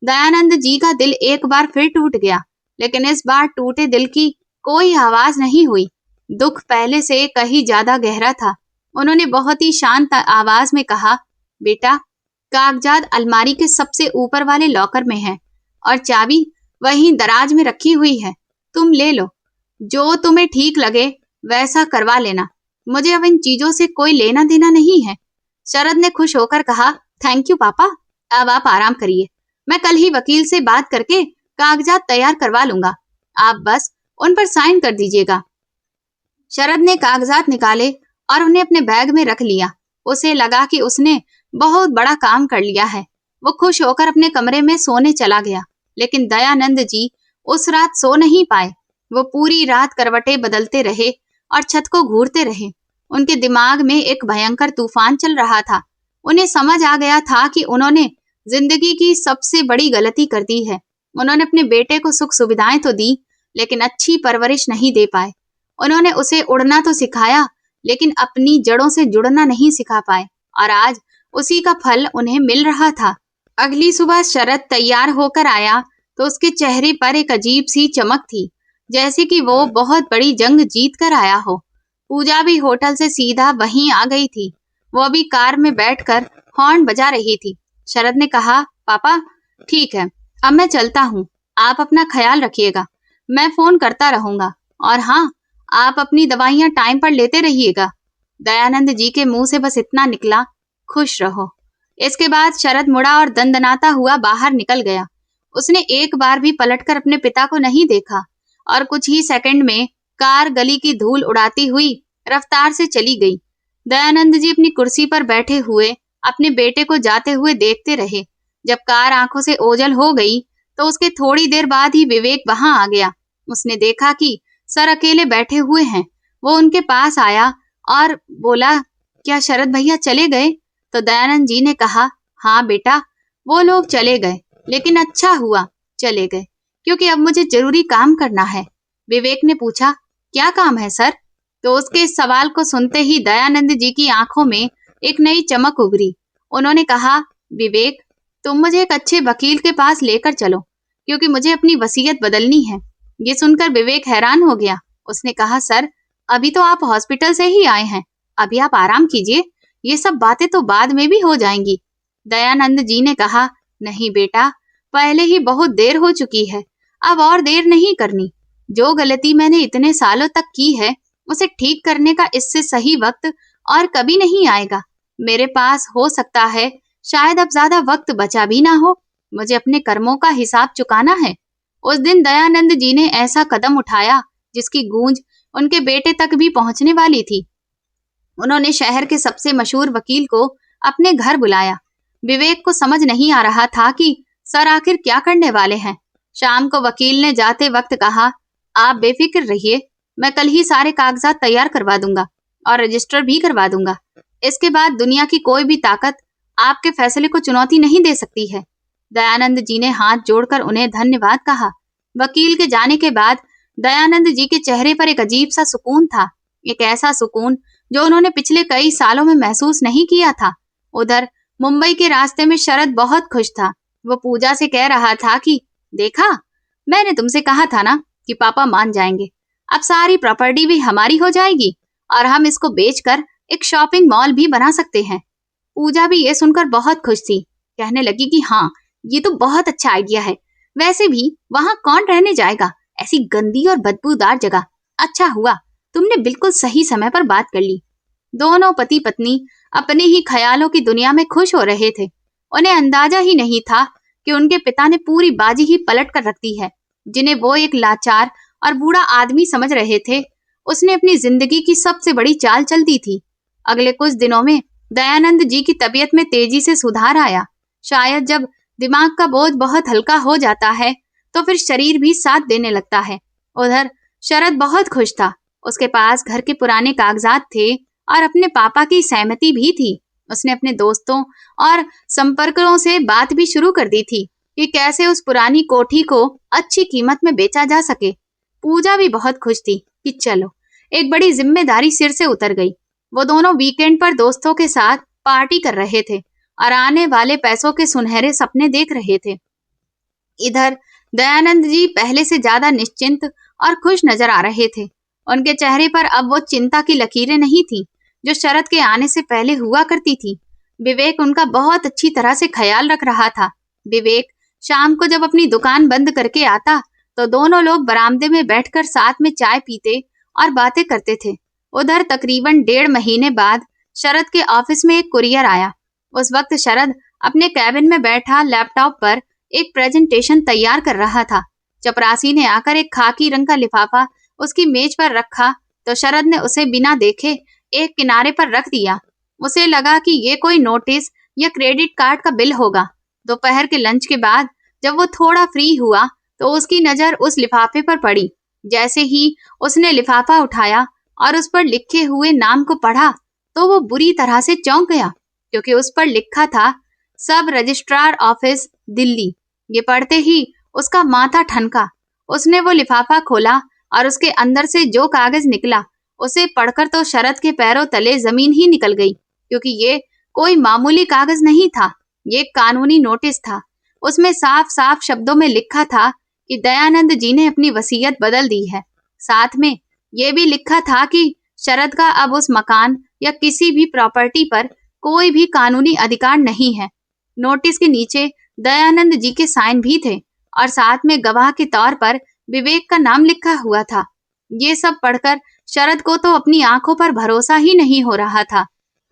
दयानंद जी का दिल एक बार फिर टूट गया, लेकिन इस बार टूटे दिल की कोई आवाज नहीं हुई। दुख पहले से कहीं ज्यादा गहरा था। उन्होंने बहुत ही शांत आवाज में कहा, बेटा, कागजात अलमारी के सबसे ऊपर वाले लॉकर में है और चाबी वहीं दराज में रखी हुई है। तुम ले लो, जो तुम्हें ठीक लगे वैसा करवा लेना। मुझे अब इन चीजों से कोई लेना देना नहीं है। शरद ने खुश होकर कहा, थैंक यू पापा, अब आप आराम करिए। मैं कल ही वकील से बात करके कागजात तैयार करवा लूंगा। आप बस उन पर साइन कर दीजिएगा। शरद ने कागजात निकाले और उन्हें अपने बैग में रख लिया। उसे लगा कि उसने बहुत बड़ा काम कर लिया है। वो खुश होकर अपने कमरे में सोने चला गया। लेकिन दयानंद जी उस रात सो नहीं पाए। वो पूरी रात करवटें बदलते रहे और छत को घूरते रहे। उनके दिमाग में एक भयंकर तूफान चल रहा था। उन्हें समझ आ गया था कि उन्होंने जिंदगी की सबसे बड़ी गलती कर दी है। उन्होंने अपने बेटे को सुख सुविधाएं तो दी, लेकिन अच्छी परवरिश नहीं दे पाए। उन्होंने उसे उड़ना तो सिखाया, लेकिन अपनी जड़ों से जुड़ना नहीं सिखा पाए, और आज उसी का फल उन्हें मिल रहा था। अगली सुबह शरद तैयार होकर आया तो उसके चेहरे पर एक अजीब सी चमक थी, जैसे कि वो बहुत बड़ी जंग जीत कर आया हो। पूजा भी होटल से सीधा वहीं आ गई थी। वो अभी कार में बैठकर हॉर्न बजा रही थी। शरद ने कहा, पापा, ठीक है, अब मैं चलता हूँ। आप अपना ख्याल रखिएगा। मैं फोन करता रहूंगा। और हाँ, आप अपनी दवाइयाँ टाइम पर लेते रहिएगा। दयानंद जी के मुंह से बस इतना निकला, खुश रहो। इसके बाद शरद मुड़ा और दंदनाता हुआ बाहर निकल गया। उसने एक बार भी पलटकर अपने पिता को नहीं देखा और कुछ ही सेकंड में कार गली की धूल उड़ाती हुई रफ्तार से चली गई। दयानंद जी अपनी कुर्सी पर बैठे हुए अपने बेटे को जाते हुए देखते रहे। जब कार आंखों से ओझल हो गई तो उसके थोड़ी देर बाद ही विवेक वहां आ गया। उसने देखा कि सर अकेले बैठे हुए हैं। वो उनके पास आया और बोला, क्या शरद भैया चले गए? तो दयानंद जी ने कहा, हाँ बेटा, वो लोग चले गए, लेकिन अच्छा हुआ चले गए, क्योंकि अब मुझे जरूरी काम करना है। विवेक ने पूछा, क्या काम है सर? तो उसके इस सवाल को सुनते ही दयानंद जी की आंखों में एक नई चमक उभरी। उन्होंने कहा, विवेक, तुम मुझे एक अच्छे वकील के पास लेकर चलो, क्योंकि मुझे अपनी वसीयत बदलनी है। ये सुनकर विवेक हैरान हो गया। उसने कहा, सर, अभी तो आप हॉस्पिटल से ही आए हैं, अभी आप आराम कीजिए, ये सब बातें तो बाद में भी हो जाएंगी। दयानंद जी ने कहा, नहीं बेटा, पहले ही बहुत देर हो चुकी है, अब और देर नहीं करनी। जो गलती मैंने इतने सालों तक की है, उसे ठीक करने का इससे सही वक्त और कभी नहीं आएगा। मेरे पास हो सकता है शायद अब ज्यादा वक्त बचा भी ना हो। मुझे अपने कर्मों का हिसाब चुकाना है। उस दिन दयानंद जी ने ऐसा कदम उठाया जिसकी गूंज उनके बेटे तक भी पहुंचने वाली थी। उन्होंने शहर के सबसे मशहूर वकील को अपने घर बुलाया। विवेक को समझ नहीं आ रहा था कि सर आखिर क्या करने वाले हैं। शाम को वकील ने जाते वक्त कहा, आप बेफिक्र रहिए, मैं कल ही सारे कागजात तैयार करवा दूंगा और रजिस्टर भी करवा दूंगा। इसके बाद दुनिया की कोई भी ताकत आपके फैसले को चुनौती नहीं दे सकती है। दयानंद जी ने हाथ जोड़कर उन्हें धन्यवाद कहा। वकील के जाने के बाद दयानंद जी के चेहरे पर एक अजीब सा सुकून था, एक ऐसा सुकून जो उन्होंने पिछले कई सालों में महसूस नहीं किया था। उधर मुंबई के रास्ते में शरद बहुत खुश था। वो पूजा से कह रहा था कि देखा, मैंने तुमसे कहा था ना कि पापा मान जाएंगे। अब सारी प्रॉपर्टी भी हमारी हो जाएगी और हम इसको बेचकर एक शॉपिंग मॉल भी बना सकते हैं। पूजा भी ये सुनकर बहुत खुश थी। कहने लगी कि हाँ, ये तो बहुत अच्छा आइडिया है। वैसे भी वहां कौन रहने जाएगा, ऐसी गंदी और बदबूदार जगह। अच्छा हुआ तुमने बिल्कुल सही समय पर बात कर ली। दोनों पति पत्नी अपने ही ख्यालों की दुनिया में खुश हो रहे थे। उन्हें अंदाजा ही नहीं था कि उनके पिता ने पूरी बाजी ही पलट कर रख दी है। जिन्हें वो एक लाचार और बूढ़ा आदमी समझ रहे थे, उसने अपनी जिंदगी की सबसे बड़ी चाल चल दी थी। अगले कुछ दिनों में दयानंद जी की तबीयत में तेजी से सुधार आया। शायद जब दिमाग का बोझ बहुत हल्का हो जाता है तो फिर शरीर भी साथ देने लगता है। उधर शरद बहुत खुश था। उसके पास घर के पुराने कागजात थे और अपने पापा की सहमति भी थी। उसने अपने दोस्तों और संपर्कों से बात भी शुरू कर दी थी कि कैसे उस पुरानी कोठी को अच्छी कीमत में बेचा जा सके। पूजा भी बहुत खुश थी कि चलो, एक बड़ी जिम्मेदारी सिर से उतर गई। वो दोनों वीकेंड पर दोस्तों के साथ पार्टी कर रहे थे और आने वाले पैसों के सुनहरे सपने देख रहे थे। इधर दयानंद जी पहले से ज्यादा निश्चिंत और खुश नजर आ रहे थे। उनके चेहरे पर अब वो चिंता की लकीरें नहीं थीं, जो शरद के आने से पहले हुआ करती थी। विवेक उनका बहुत अच्छी तरह से ख्याल रख रहा था। विवेक शाम को जब अपनी दुकान बंद करके आता, तो दोनों लोग बरामदे में बैठकर साथ में चाय पीते और बातें करते थे। उधर तकरीबन 1.5 महीने बाद शरद के ऑफिस में एक कुरियर आया। उस वक्त शरद अपने कैबिन में बैठा लैपटॉप पर एक प्रेजेंटेशन तैयार कर रहा था। चपरासी ने आकर एक खाकी रंग का लिफाफा उसकी मेज पर रखा, तो शरद ने उसे बिना देखे एक किनारे पर रख दिया। उसे लगा कि ये कोई नोटिस या क्रेडिट कार्ड का बिल होगा। दोपहर के लंच के बाद जब वो थोड़ा फ्री हुआ, तो उसकी नजर उस लिफाफे पर पड़ी। जैसे ही उसने लिफाफा उठाया और उस पर लिखे हुए नाम को पढ़ा, तो वो बुरी तरह से चौंक गया, क्योंकि उस पर लिखा था सब रजिस्ट्रार ऑफिस, दिल्ली। ये पढ़ते ही उसका माथा ठनका। उसने वो लिफाफा खोला और उसके अंदर से जो कागज निकला, उसे पढ़कर तो शरद के पैरों तले जमीन ही निकल गई, क्योंकि ये कोई मामूली कागज नहीं था। ये कानूनी नोटिस था। उसमें साफ साफ शब्दों में लिखा था कि दयानंद जी ने अपनी वसीयत बदल दी है। साथ में ये भी लिखा था कि शरद का अब उस मकान या किसी भी प्रॉपर्टी पर कोई भी कानूनी अधिकार नहीं है। नोटिस के नीचे दयानंद जी के साइन भी थे और साथ में गवाह के तौर पर विवेक का नाम लिखा हुआ था। ये सब पढ़कर शरद को तो अपनी आंखों पर भरोसा ही नहीं हो रहा था।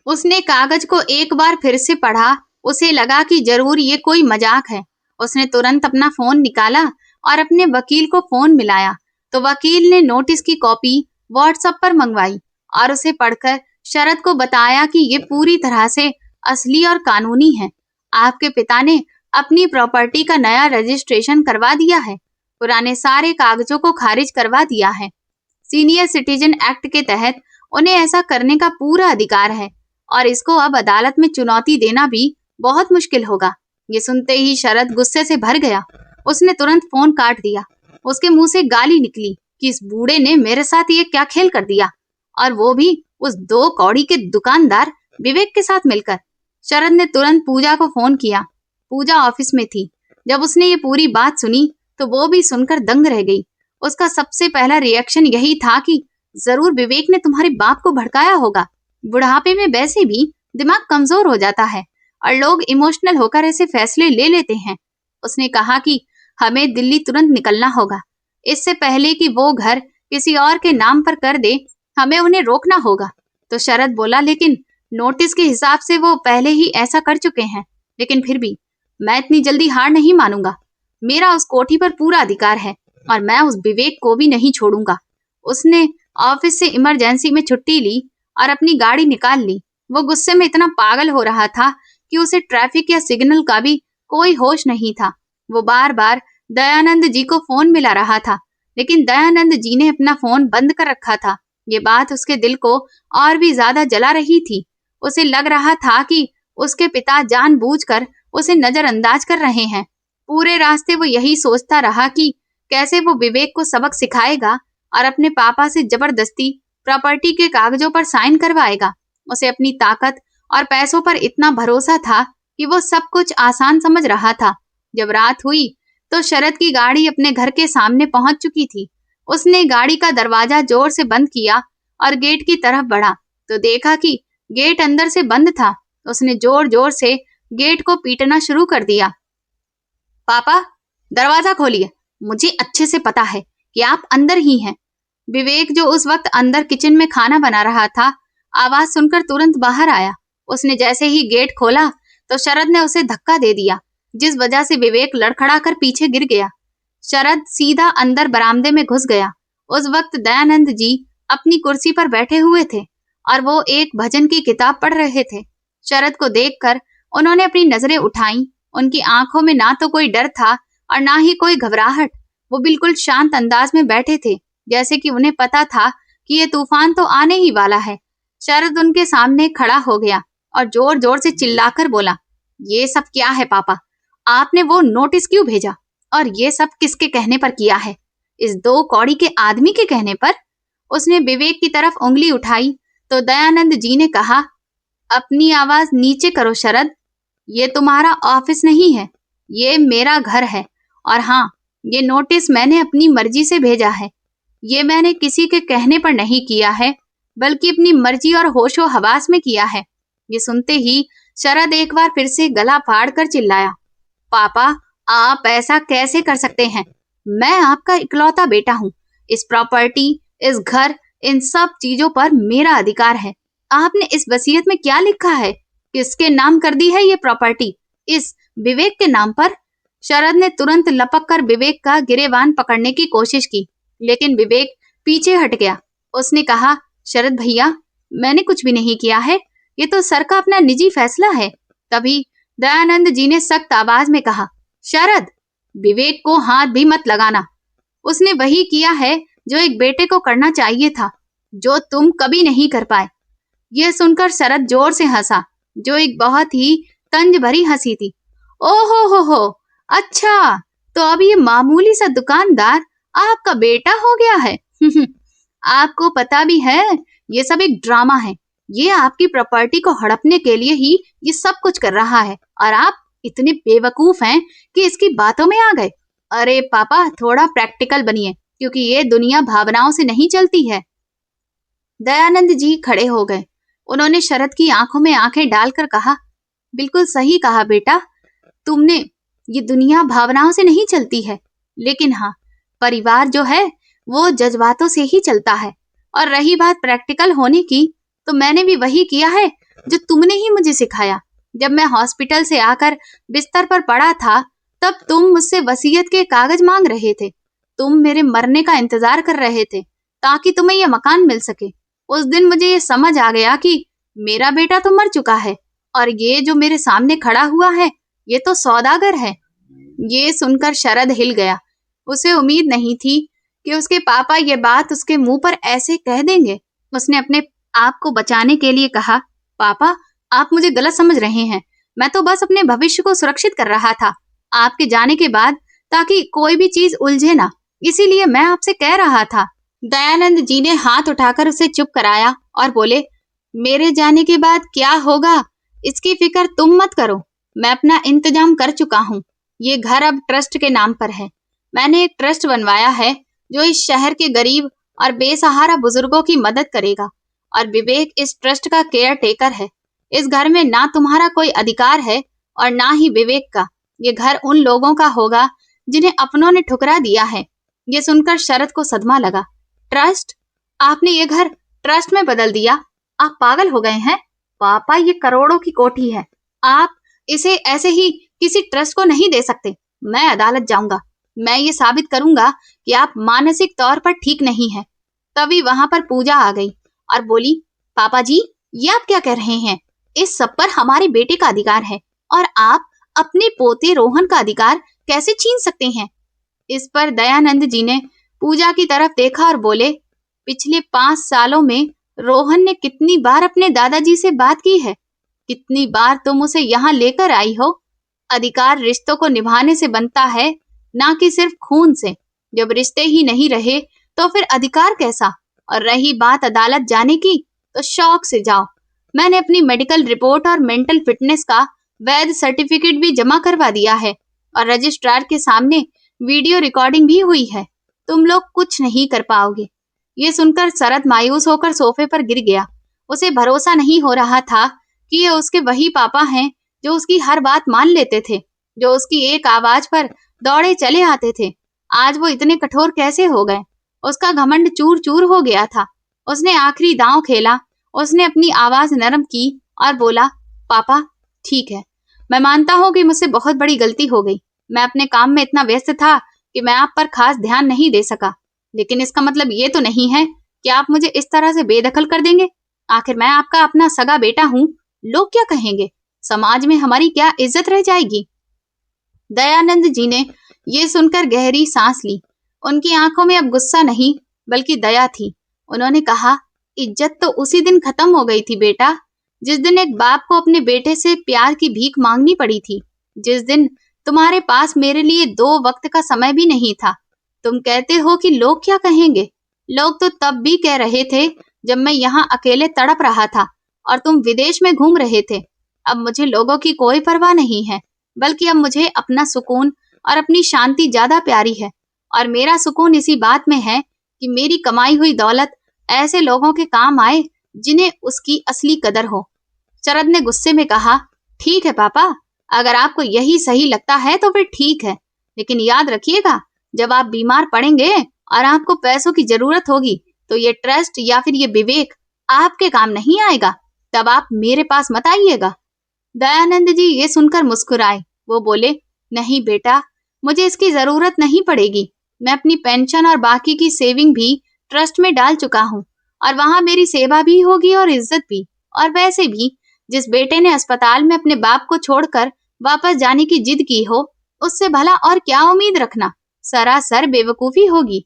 उसने कागज को एक बार फिर से पढ़ा। उसे लगा कि जरूर ये कोई मजाक है। उसने तुरंत अपना फोन निकाला और अपने वकील को फोन मिलाया, तो वकील ने नोटिस की कॉपी व्हाट्सएप पर मंगवाई और उसे पढ़कर शरद को बताया कि ये पूरी तरह से असली और कानूनी है। आपके पिता ने अपनी प्रॉपर्टी का नया रजिस्ट्रेशन करवा दिया है, पुराने सारे कागजों को खारिज करवा दिया है। सीनियर सिटीजन एक्ट के तहत उन्हें ऐसा करने का पूरा अधिकार है और इसको अब अदालत में चुनौती देना भी बहुत मुश्किल होगा। ये सुनते ही शरद गुस्से से भर गया। उसने तुरंत फोन काट दिया। उसके मुंह से गाली निकली कि इस बूढ़े ने मेरे साथ ये क्या खेल कर दिया, और वो भी उस 2 कौड़ी के दुकानदार विवेक के साथ मिलकर। शरद ने तुरंत पूजा को फोन किया। पूजा ऑफिस में थी। जब उसने ये पूरी बात सुनी, तो वो भी सुनकर दंग रह गई। उसका सबसे पहला रिएक्शन यही था कि जरूर विवेक ने तुम्हारे बाप को भड़काया होगा। बुढ़ापे में वैसे भी दिमाग कमजोर हो जाता है और लोग इमोशनल होकर ऐसे फैसले ले लेते हैं। उसने कहा कि हमें दिल्ली तुरंत निकलना होगा। इससे पहले कि वो घर किसी और के नाम पर कर दे, हमें उन्हें रोकना होगा। तो शरद बोला, लेकिन नोटिस के हिसाब से वो पहले ही ऐसा कर चुके हैं। लेकिन फिर भी मैं इतनी जल्दी हार नहीं मानूंगा। मेरा उस कोठी पर पूरा अधिकार है और मैं उस विवेक को भी नहीं छोड़ूंगा। उसने ऑफिस से इमरजेंसी में छुट्टी ली और अपनी गाड़ी निकाल ली। वो गुस्से में इतना पागल हो रहा था कि उसे ट्रैफिक या सिग्नल का भी कोई होश नहीं था। वो बार बार दयानंद जी को फोन मिला रहा था, लेकिन दयानंद जी ने अपना फोन बंद कर रखा था। ये बात उसके दिल को और भी ज्यादा जला रही थी। उसे लग रहा था कि उसके पिता जानबूझकर उसे नजरअंदाज कर रहे हैं। पूरे रास्ते वो यही सोचता रहा कि कैसे वो विवेक को सबक सिखाएगा और अपने पापा से जबरदस्ती प्रॉपर्टी के कागजों पर साइन करवाएगा। उसे अपनी ताकत और पैसों पर इतना भरोसा था कि वो सब कुछ आसान समझ रहा था। जब रात हुई, तो शरद की गाड़ी अपने घर के सामने पहुंच चुकी थी। उसने गाड़ी का दरवाजा जोर से बंद किया और गेट की तरफ बढ़ा, तो देखा कि गेट अंदर से बंद था। उसने जोर जोर से गेट को पीटना शुरू कर दिया। पापा, दरवाजा खोलिए, मुझे अच्छे से पता है कि आप अंदर ही हैं। विवेक, जो उस वक्त अंदर किचन में खाना बना रहा था, आवाज सुनकर तुरंत बाहर आया। उसने जैसे ही गेट खोला, तो शरद ने उसे धक्का दे दिया, जिस वजह से विवेक लड़खड़ाकर पीछे गिर गया। शरद सीधा अंदर बरामदे में घुस गया। उस वक्त दयानंद जी अपनी कुर्सी पर बैठे हुए थे और वो एक भजन की किताब पढ़ रहे थे। शरद को देखकर उन्होंने अपनी नजरें उठाई। उनकी आंखों में ना तो कोई डर था और ना ही कोई घबराहट। वो बिल्कुल शांत अंदाज में बैठे थे, जैसे कि उन्हें पता था कि ये तूफान तो आने ही वाला है। शरद उनके सामने खड़ा हो गया और जोर जोर से चिल्लाकर बोला, ये सब क्या है पापा? आपने वो नोटिस क्यों भेजा? और ये सब किसके कहने पर किया है? इस 2 कौड़ी के आदमी के कहने पर? उसने विवेक की तरफ उंगली उठाई, तो दयानंद जी ने कहा, अपनी आवाज नीचे करो शरद। ये तुम्हारा ऑफिस नहीं है, ये मेरा घर है। और हाँ, ये नोटिस मैंने अपनी मर्जी से भेजा है। ये मैंने किसी के कहने पर नहीं किया है, बल्कि अपनी मर्जी और होशो हवास में किया है। ये सुनते ही शरद एक बार फिर से गला फाड़ कर चिल्लाया, पापा, आप ऐसा कैसे कर सकते हैं? मैं आपका इकलौता बेटा हूँ। इस प्रॉपर्टी, इस घर, इन सब चीजों पर मेरा अधिकार है। आपने इस वसीयत में क्या लिखा है? किसके नाम कर दी है ये प्रॉपर्टी? इस विवेक के नाम पर? शरद ने तुरंत लपक कर विवेक का गिरेबान पकड़ने की कोशिश की, लेकिन विवेक पीछे हट गया। उसने कहा, शरद भैया, मैंने कुछ भी नहीं किया है। ये तो सर का अपना निजी फैसला है। तभी दयानंद जी ने सख्त आवाज में कहा, शरद, विवेक को हाथ भी मत लगाना। उसने वही किया है जो एक बेटे को करना चाहिए था, जो तुम कभी नहीं कर पाए। यह सुनकर शरद जोर से हंसा, जो एक बहुत ही तंज भरी हंसी थी। ओहो हो, अच्छा, तो अब ये मामूली सा दुकानदार आपका बेटा हो गया है। आपको पता भी है ये सब एक ड्रामा है। ये आपकी प्रॉपर्टी को हड़पने के लिए ही ये सब कुछ कर रहा है, और आप इतने बेवकूफ हैं कि इसकी बातों में आ गए। अरे पापा, थोड़ा प्रैक्टिकल बनिए, क्योंकि ये दुनिया भावनाओं से नहीं चलती है। दयानंद जी खड़े हो गए। उन्होंने शरद की आंखों में आंखें डालकर कहा, बिल्कुल सही कहा बेटा तुमने। ये दुनिया भावनाओं से नहीं चलती है, लेकिन हाँ, परिवार जो है वो जज्बातों से ही चलता है। और रही बात प्रैक्टिकल होने की, तो मैंने भी वही किया है जो तुमने ही मुझे सिखाया। जब मैं हॉस्पिटल से आकर बिस्तर पर पड़ा था, तब तुम मुझसे वसीयत के कागज मांग रहे थे। तुम मेरे मरने का इंतजार कर रहे थे ताकि तुम्हें यह मकान मिल सके। उस दिन मुझे ये समझ आ गया कि मेरा बेटा तो मर चुका है, और ये जो मेरे सामने खड़ा हुआ है ये तो सौदागर है। ये सुनकर शरद हिल गया। उसे उम्मीद नहीं थी कि उसके पापा ये बात उसके मुंह पर ऐसे कह देंगे। उसने अपने आप को बचाने के लिए कहा, पापा, आप मुझे गलत समझ रहे हैं। मैं तो बस अपने भविष्य को सुरक्षित कर रहा था आपके जाने के बाद, ताकि कोई भी चीज उलझे ना, इसीलिए मैं आपसे कह रहा था। दयानंद जी ने हाथ उठाकर उसे चुप कराया और बोले, मेरे जाने के बाद क्या होगा इसकी फिक्र तुम मत करो। मैं अपना इंतजाम कर चुका हूँ। ये घर अब ट्रस्ट के नाम पर है। मैंने एक ट्रस्ट बनवाया है जो इस शहर के गरीब और बेसहारा बुजुर्गों की मदद करेगा, और विवेक इस ट्रस्ट का केयर टेकर है। इस घर में ना तुम्हारा कोई अधिकार है और ना ही विवेक का। ये घर उन लोगों का होगा जिन्हें अपनों ने ठुकरा दिया है। ये सुनकर शरद को सदमा लगा। ट्रस्ट? आपने ये घर ट्रस्ट में बदल दिया? आप पागल हो गए हैं? पापा, ये करोड़ों की कोठी है। आप इसे ऐसे ही किसी ट्रस्ट को नहीं दे सकते। मैं अदालत जाऊंगा। मैं ये साबित करूंगा कि आप मानसिक तौर पर ठीक नहीं हैं। तभी वहां पर पूजा आ गई और बोली, पापा जी, ये आप क्या कह रहे हैं? इस सब पर हमारे बेटे का अधिकार है, और आप अपने पोते रोहन का अधिकार कैसे छीन सकते हैं? इस पर दयानंद जी ने पूजा की तरफ देखा और बोले, पिछले 5 सालों में रोहन ने कितनी बार अपने दादाजी से बात की है? कितनी बार तुम उसे यहाँ लेकर आई हो? अधिकार रिश्तों को निभाने से बनता है, ना कि सिर्फ खून से। जब रिश्ते ही नहीं रहे तो फिर अधिकार कैसा? और रही बात अदालत जाने की, तो शौक से जाओ। मैंने अपनी मेडिकल रिपोर्ट और मेंटल फिटनेस का वैध सर्टिफिकेट भी जमा करवा दिया है, और रजिस्ट्रार के सामने वीडियो रिकॉर्डिंग भी हुई है। तुम लोग कुछ नहीं कर पाओगे। ये सुनकर शरद मायूस होकर सोफे पर गिर गया। उसे भरोसा नहीं हो रहा था कि ये उसके वही पापा हैं जो उसकी हर बात मान लेते थे, जो उसकी एक आवाज पर दौड़े चले आते थे। आज वो इतने कठोर कैसे हो गए? उसका घमंड चूर चूर हो गया था। उसने आखिरी दांव खेला। उसने अपनी आवाज नरम की और बोला, पापा, ठीक है, मैं मानता हूँ कि मुझसे बहुत बड़ी गलती हो गई। मैं अपने काम में इतना व्यस्त था कि मैं आप पर खास ध्यान नहीं दे सका। लेकिन इसका मतलब ये तो नहीं है कि आप मुझे इस तरह से बेदखल कर देंगे। आखिर मैं आपका अपना सगा बेटा हूँ। लोग क्या कहेंगे? समाज में हमारी क्या इज्जत रह जाएगी? दयानंद जी ने ये सुनकर गहरी सांस ली। उनकी आंखों में अब गुस्सा नहीं, बल्कि दया थी। उन्होंने कहा, इज्जत तो उसी दिन खत्म हो गई थी बेटा, जिस दिन एक बाप को अपने बेटे से प्यार की भीख मांगनी पड़ी थी। जिस दिन तुम्हारे पास मेरे लिए 2 वक्त का समय भी नहीं था। तुम कहते हो कि लोग क्या कहेंगे? लोग तो तब भी कह रहे थे जब मैं यहाँ अकेले तड़प रहा था और तुम विदेश में घूम रहे थे। अब मुझे लोगों की कोई परवाह नहीं है, बल्कि अब मुझे अपना सुकून और अपनी शांति ज्यादा प्यारी है। और मेरा सुकून इसी बात में है कि मेरी कमाई हुई दौलत ऐसे लोगों के काम आए जिन्हें उसकी असली कदर हो। शरद ने गुस्से में कहा, ठीक है पापा, अगर आपको यही सही लगता है तो फिर ठीक है, लेकिन याद रखिएगा, जब आप बीमार पड़ेंगे और आपको पैसों की जरूरत होगी तो ये ट्रस्ट या फिर ये विवेक आपके काम नहीं आएगा। तब आप मेरे पास मत आइएगा। दयानंद जी ये सुनकर मुस्कुराए। वो बोले, नहीं बेटा, मुझे इसकी जरूरत नहीं पड़ेगी। मैं अपनी पेंशन और बाकी की सेविंग भी ट्रस्ट में डाल चुका हूँ और वहां मेरी सेवा भी होगी और इज्जत भी। और वैसे भी जिस बेटे ने अस्पताल में अपने बाप को छोड़कर वापस जाने की जिद की हो, उससे भला और क्या उम्मीद रखना, सरासर बेवकूफी होगी।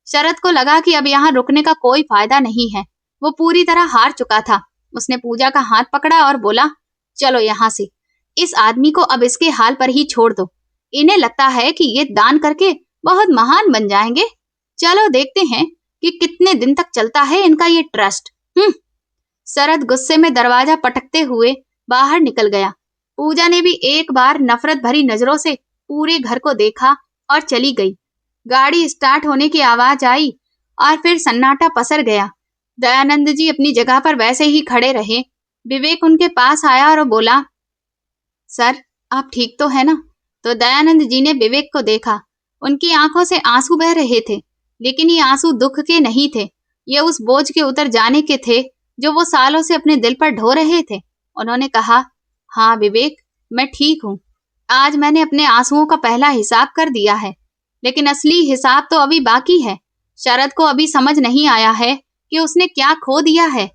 शरद को लगा कि अब यहाँ रुकने का कोई फायदा नहीं है। वो पूरी तरह हार चुका था। उसने पूजा का हाथ पकड़ा और बोला, चलो यहाँ से, इस आदमी को अब इसके हाल पर ही छोड़ दो। इन्हें लगता है कि ये दान करके बहुत महान बन जाएंगे। चलो देखते हैं कि कितने दिन तक चलता है इनका ये ट्रस्ट। शरद गुस्से में दरवाजा पटकते हुए बाहर निकल गया। पूजा ने भी एक बार नफरत भरी नजरों से पूरे घर को देखा और चली गई। गाड़ी स्टार्ट होने की आवाज आई और फिर सन्नाटा पसर गया। दयानंद जी अपनी जगह पर वैसे ही खड़े रहे। विवेक उनके पास आया और बोला, सर आप ठीक तो है ना? तो दयानंद जी ने विवेक को देखा। उनकी आंखों से आंसू बह रहे थे, लेकिन ये आंसू दुख के नहीं थे। ये उस बोझ के उतर जाने के थे जो वो सालों से अपने दिल पर ढो रहे थे। उन्होंने कहा, हाँ विवेक, मैं ठीक हूँ। आज मैंने अपने आंसुओं का पहला हिसाब कर दिया है, लेकिन असली हिसाब तो अभी बाकी है। शरद को अभी समझ नहीं आया है कि उसने क्या खो दिया है।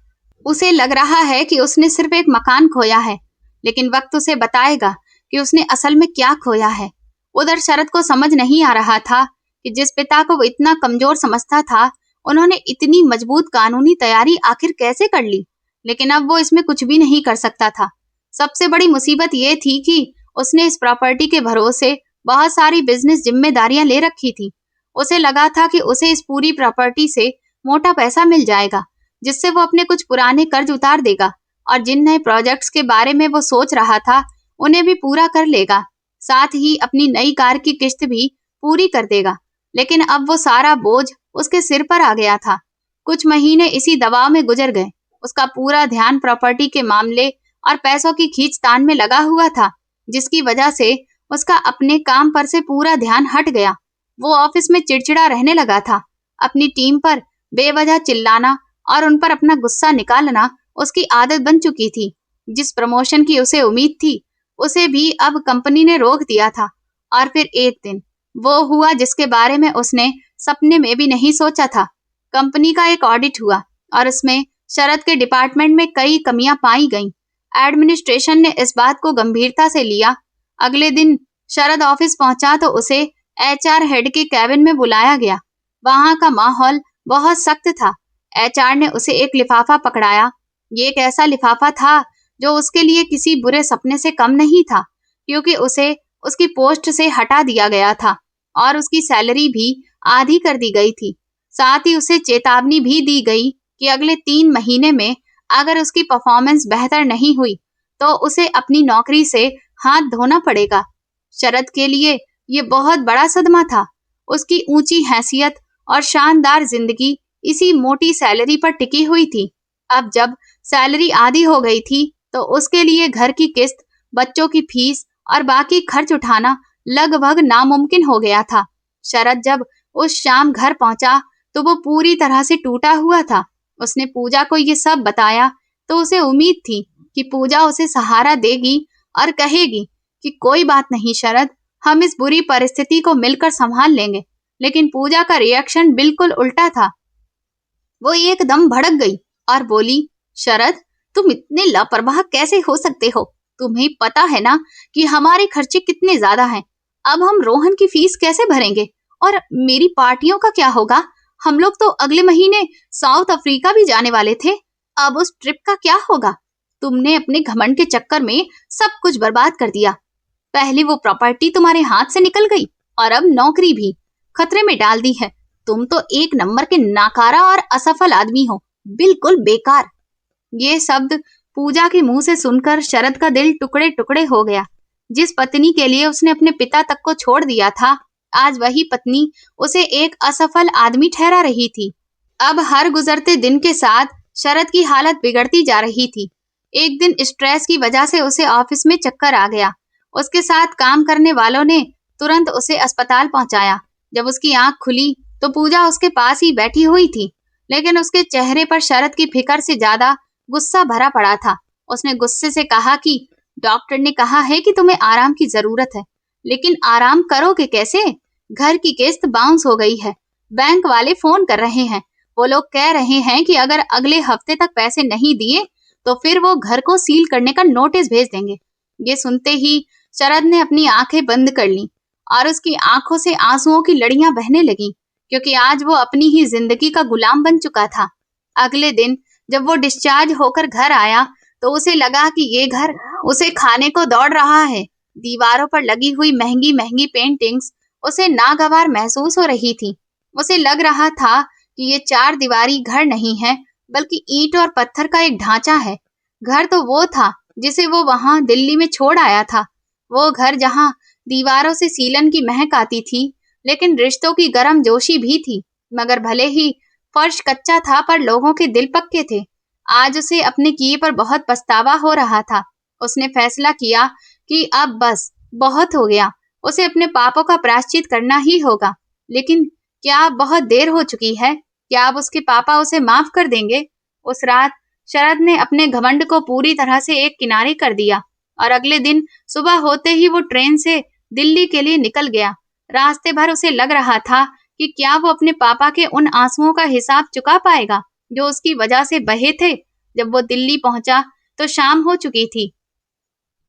उसे लग रहा है कि उसने सिर्फ एक मकान खोया है, लेकिन वक्त उसे बताएगा कि उसने असल में क्या खोया है। उधर शरद को समझ नहीं आ रहा था कि जिस पिता को वो इतना कमजोर समझता था, उन्होंने इतनी मजबूत कानूनी तैयारी आखिर कैसे कर ली। लेकिन अब वो इसमें कुछ भी नहीं कर सकता था। सबसे बड़ी मुसीबत ये थी कि उसने इस प्रॉपर्टी के भरोसे बहुत सारी बिजनेस जिम्मेदारियां ले रखी थी। उसे लगा था कि उसे इस पूरी प्रॉपर्टी से मोटा पैसा मिल जाएगा, जिससे वो अपने कुछ पुराने कर्ज उतार देगा और जिन नए प्रोजेक्ट्स के बारे में वो सोच रहा था उन्हें भी पूरा कर लेगा। साथ ही अपनी नई कार की किस्त भी पूरी कर देगा। लेकिन अब वो सारा बोझ उसके सिर पर आ गया था। कुछ महीने इसी दबाव में गुजर गए। उसका पूरा ध्यान प्रॉपर्टी के मामले और पैसों की खींचतान में लगा हुआ था, जिसकी वजह से उसका अपने काम पर से पूरा ध्यान हट गया। वो ऑफिस में चिड़चिड़ा रहने लगा था। अपनी टीम पर बेवजह चिल्लाना और उन पर अपना गुस्सा निकालना उसकी आदत बन चुकी थी। जिस प्रमोशन की उसे उम्मीद थी, उसे भी अब कंपनी ने रोक दिया था। और फिर एक दिन वो हुआ जिसके बारे में उसने सपने में भी नहीं सोचा था। कंपनी का एक ऑडिट हुआ और उसमें शरद के डिपार्टमेंट में कई कमियां पाई गईं। एडमिनिस्ट्रेशन ने इस बात को गंभीरता से लिया। अगले दिन शरद ऑफिस पहुंचा तो उसे एचआर हेड के कैबिन में बुलाया गया। वहां का माहौल बहुत सख्त था। एचआर ने उसे एक लिफाफा पकड़ाया। ये एक ऐसा लिफाफा था जो उसके लिए किसी बुरे सपने से कम नहीं था, क्योंकि उसे उसकी पोस्ट से हटा दिया गया था और उसकी सैलरी भी आधी कर दी गई थी। साथ ही उसे चेतावनी भी दी गई कि अगले 3 महीने में अगर उसकी परफॉर्मेंस बेहतर नहीं हुई तो उसे अपनी नौकरी से हाथ धोना पड़ेगा। शरद के लिए ये बहुत बड़ा सदमा था। उसकी ऊंची हैसियत और शानदार जिंदगी इसी मोटी सैलरी पर टिकी हुई थी। अब जब सैलरी आधी हो गई थी तो उसके लिए घर की किस्त, बच्चों की फीस और बाकी खर्च उठाना लगभग नामुमकिन हो गया था। शरद जब उस शाम घर पहुंचा तो वो पूरी तरह से टूटा हुआ था। उसने पूजा को ये सब बताया तो उसे उम्मीद थी कि पूजा उसे सहारा देगी और कहेगी कि कोई बात नहीं शरद, हम इस बुरी परिस्थिति को मिलकर संभाल लेंगे। लेकिन पूजा का रिएक्शन बिल्कुल उल्टा था। वो एकदम भड़क गई और बोली, शरद, तुम इतने लापरवाह कैसे हो सकते हो? तुम्हें पता है ना कि हमारे खर्चे कितने ज्यादा हैं। अब हम रोहन की फीस कैसे भरेंगे? और मेरी पार्टियों का क्या होगा? हम लोग तो अगले महीने साउथ अफ्रीका भी जाने वाले थे। अब उस ट्रिप का क्या होगा? तुमने अपने घमंड के चक्कर में सब कुछ बर्बाद कर दिया। पहले वो प्रॉपर्टी तुम्हारे हाथ से निकल गई और अब नौकरी भी खतरे में डाल दी है। तुम तो एक नंबर के नाकारा और असफल आदमी हो, बिल्कुल बेकार। ये शब्द पूजा के मुंह से सुनकर शरद का दिल टुकड़े टुकड़े हो गया। जिस पत्नी के लिए उसने अपने पिता तक को छोड़ दिया था, आज वही पत्नी उसे एक असफल आदमी ठहरा रही थी। अब हर गुजरते दिन के साथ शरद की हालत बिगड़ती जा रही थी। एक दिन स्ट्रेस की वजह से उसे ऑफिस में चक्कर आ गया। उसके साथ काम करने वालों ने तुरंत उसे अस्पताल पहुंचाया। जब उसकी आंख खुली तो पूजा उसके पास ही बैठी हुई थी, लेकिन उसके चेहरे पर शरद की फिक्र से ज्यादा गुस्सा भरा पड़ा था। उसने गुस्से से कहा कि डॉक्टर ने कहा है कि तुम्हें आराम की जरूरत है, लेकिन आराम करोगे कैसे? घर की किस्त बाउंस हो गई है, बैंक वाले फोन कर रहे हैं, वो लोग कह रहे हैं कि अगर अगले हफ्ते तक पैसे नहीं दिए तो फिर वो घर को सील करने का नोटिस भेज देंगे। ये सुनते ही शरद ने अपनी आंखें बंद कर ली और उसकी आंखों से आंसुओं की लड़ियां बहने लगीं, क्योंकि आज वो अपनी ही जिंदगी का गुलाम बन चुका था। अगले दिन जब वो डिस्चार्ज होकर घर आया तो उसे लगा कि ये घर उसे खाने को दौड़ रहा है। दीवारों पर लगी हुई महंगी महंगी पेंटिंग्स उसे नागवार महसूस हो रही थी। उसे लग रहा था कि ये चार दीवारी घर नहीं है, बल्कि ईंट और पत्थर का एक ढांचा है। घर तो वो था जिसे वो वहां दिल्ली में छोड़ आया था। वो घर जहां दीवारों से सीलन की महक आती थी, लेकिन रिश्तों की गर्म जोशी भी थी। मगर भले ही फर्श कच्चा था, पर लोगों के दिल पक्के थे। आज उसे अपने किए पर बहुत पछतावा हो रहा था। उसने फैसला किया कि अब बस बहुत हो गया, उसे अपने पापों का प्रायश्चित करना ही होगा। लेकिन क्या अब बहुत देर हो चुकी है? क्या अब उसके पापा उसे माफ कर देंगे? उस रात शरद ने अपने घमंड को पूरी तरह से एक किनारे कर दिया और अगले दिन सुबह होते ही वो ट्रेन से दिल्ली के लिए निकल गया। रास्ते भर उसे लग रहा था कि क्या वो अपने पापा के उन आंसुओं का हिसाब चुका पाएगा जो उसकी वजह से बहे थे। जब वो दिल्ली पहुंचा तो शाम हो चुकी थी।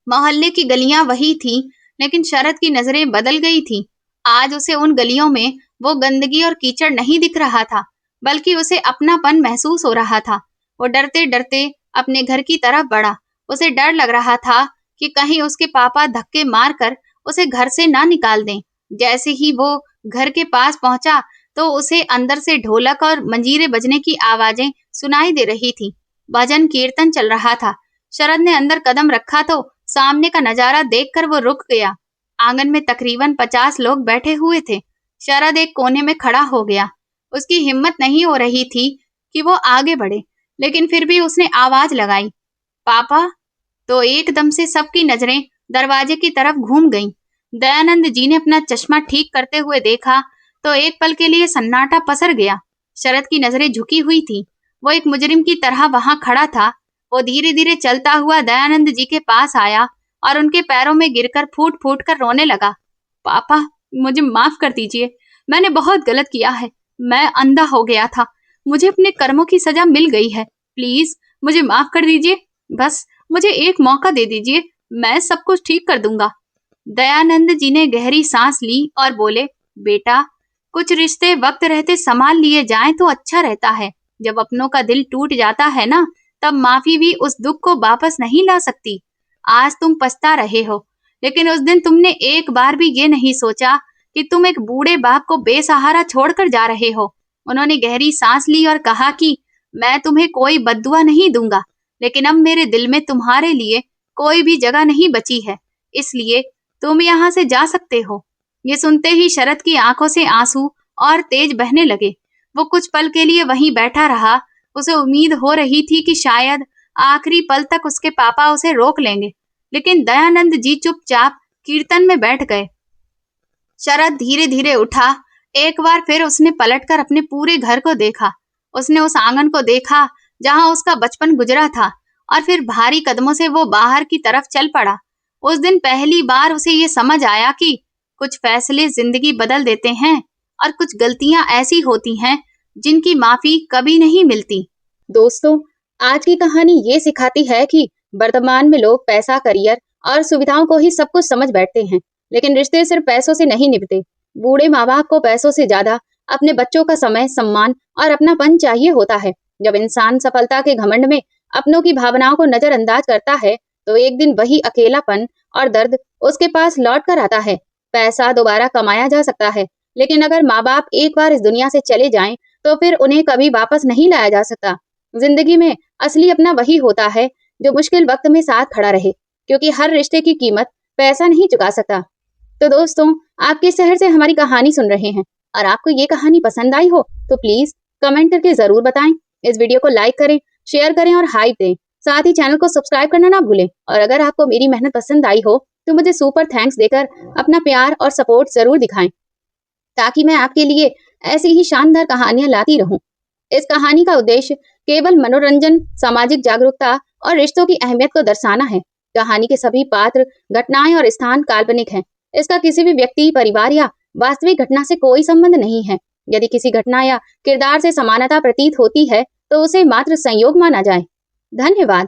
मोहल्ले की गलियां वही थीं, लेकिन शरद की नजरें बदल गई थीं। आज उसे उन गलियों में वो गंदगी और कीचड़ नहीं दिख रहा था, बल्कि उसे अपनापन महसूस हो रहा था। वो डरते डरते अपने घर की तरफ बढ़ा। उसे डर लग रहा था कि कहीं उसके पापा धक्के मारकर उसे घर से ना निकाल दें। जैसे ही वो घर के पास पहुंचा तो उसे अंदर से ढोलक और मंजीरे बजने की आवाजें सुनाई दे रही थी। भजन कीर्तन चल रहा था। शरद ने अंदर कदम रखा तो सामने का नजारा देखकर वो रुक गया। आंगन में तकरीबन 50 लोग बैठे हुए थे। शरद एक कोने में खड़ा हो गया। उसकी हिम्मत नहीं हो रही थी कि वो आगे बढ़े, लेकिन फिर भी उसने आवाज लगाई, पापा। तो एकदम से सबकी नजरें दरवाजे की तरफ घूम गईं। दयानंद जी ने अपना चश्मा ठीक करते हुए देखा तो एक पल के लिए सन्नाटा पसर गया। शरद की नजरें झुकी हुई थी। वो एक मुजरिम की तरह वहां खड़ा था। वो धीरे धीरे चलता हुआ दयानंद जी के पास आया और उनके पैरों में गिरकर फूट फूट कर रोने लगा। पापा, मुझे माफ कर दीजिए, मैंने बहुत गलत किया है। मैं अंधा हो गया था, मुझे अपने कर्मों की सजा मिल गई है। प्लीज मुझे माफ कर दीजिए, बस मुझे एक मौका दे दीजिए, मैं सब कुछ ठीक कर दूंगा। दयानंद जी ने गहरी सांस ली और बोले, बेटा, कुछ रिश्ते वक्त रहते संभाल लिए जाएं तो अच्छा रहता है। जब अपनों का दिल टूट जाता है ना, तब माफी भी उस दुख को वापस नहीं ला सकती। आज तुम पछता रहे हो, लेकिन उस दिन तुमने एक बार भी ये नहीं सोचा कि तुम एक बूढ़े बाप को बेसहारा छोड़कर जा रहे हो। उन्होंने गहरी सांस ली और कहा कि मैं तुम्हें कोई बद्दुआ नहीं दूंगा, लेकिन अब मेरे दिल में तुम्हारे लिए कोई भी जगह नहीं बची है, इसलिए तुम यहाँ से जा सकते हो। ये सुनते ही शरद की आंखों से आंसू और तेज बहने लगे। वो कुछ पल के लिए वहीं बैठा रहा। उसे उम्मीद हो रही थी कि शायद आखिरी पल तक उसके पापा उसे रोक लेंगे, लेकिन दयानंद जी चुपचाप कीर्तन में बैठ गए। शरद धीरे धीरे उठा। एक बार फिर उसने पलटकर अपने पूरे घर को देखा। उसने उस आंगन को देखा जहां उसका बचपन गुजरा था, और फिर भारी कदमों से वो बाहर की तरफ चल पड़ा। उस दिन पहली बार उसे ये समझ आया कि कुछ फैसले जिंदगी बदल देते हैं और कुछ गलतियां ऐसी होती हैं जिनकी माफी कभी नहीं मिलती। दोस्तों, आज की कहानी ये सिखाती है कि वर्तमान में लोग पैसा, करियर और सुविधाओं को ही सब कुछ समझ बैठते हैं, लेकिन रिश्ते सिर्फ पैसों से नहीं निभते। बूढ़े माँ बाप को पैसों से ज्यादा अपने बच्चों का समय, सम्मान और अपनापन चाहिए होता है। जब इंसान सफलता के घमंड में अपनों की भावनाओं को नजरअंदाज करता है तो एक दिन वही अकेलापन और दर्द उसके पास लौट कर आता है। पैसा दोबारा कमाया जा सकता है, लेकिन अगर माँ बाप एक बार इस दुनिया से चले जाएं तो फिर उन्हें कभी वापस नहीं लाया जा सकता। जिंदगी में असली अपना वही होता है जो मुश्किल वक्त में साथ खड़ा रहे, क्योंकि हर रिश्ते की कीमत पैसा नहीं चुका सकता। तो दोस्तों, आपके शहर से हमारी कहानी सुन रहे हैं और आपको ये कहानी पसंद आई हो तो प्लीज कमेंट करके जरूर बताएं। इस वीडियो को लाइक करें, शेयर करें और हाइप दें। साथ ही चैनल को सब्सक्राइब करना ना भूलें। और अगर आपको मेरी मेहनत पसंद आई हो तो मुझे सुपर थैंक्स देकर अपना प्यार और सपोर्ट जरूर दिखाएं, ताकि मैं आपके लिए ऐसी ही शानदार कहानियां लाती रहूं। इस कहानी का उद्देश्य केवल मनोरंजन, सामाजिक जागरूकता और रिश्तों की अहमियत को दर्शाना है। कहानी के सभी पात्र, घटनाएं और स्थान काल्पनिक हैं। इसका किसी भी व्यक्ति, परिवार या वास्तविक घटना से कोई संबंध नहीं है। यदि किसी घटना या किरदार से समानता प्रतीत होती है तो उसे मात्र संयोग माना जाए। धन्यवाद।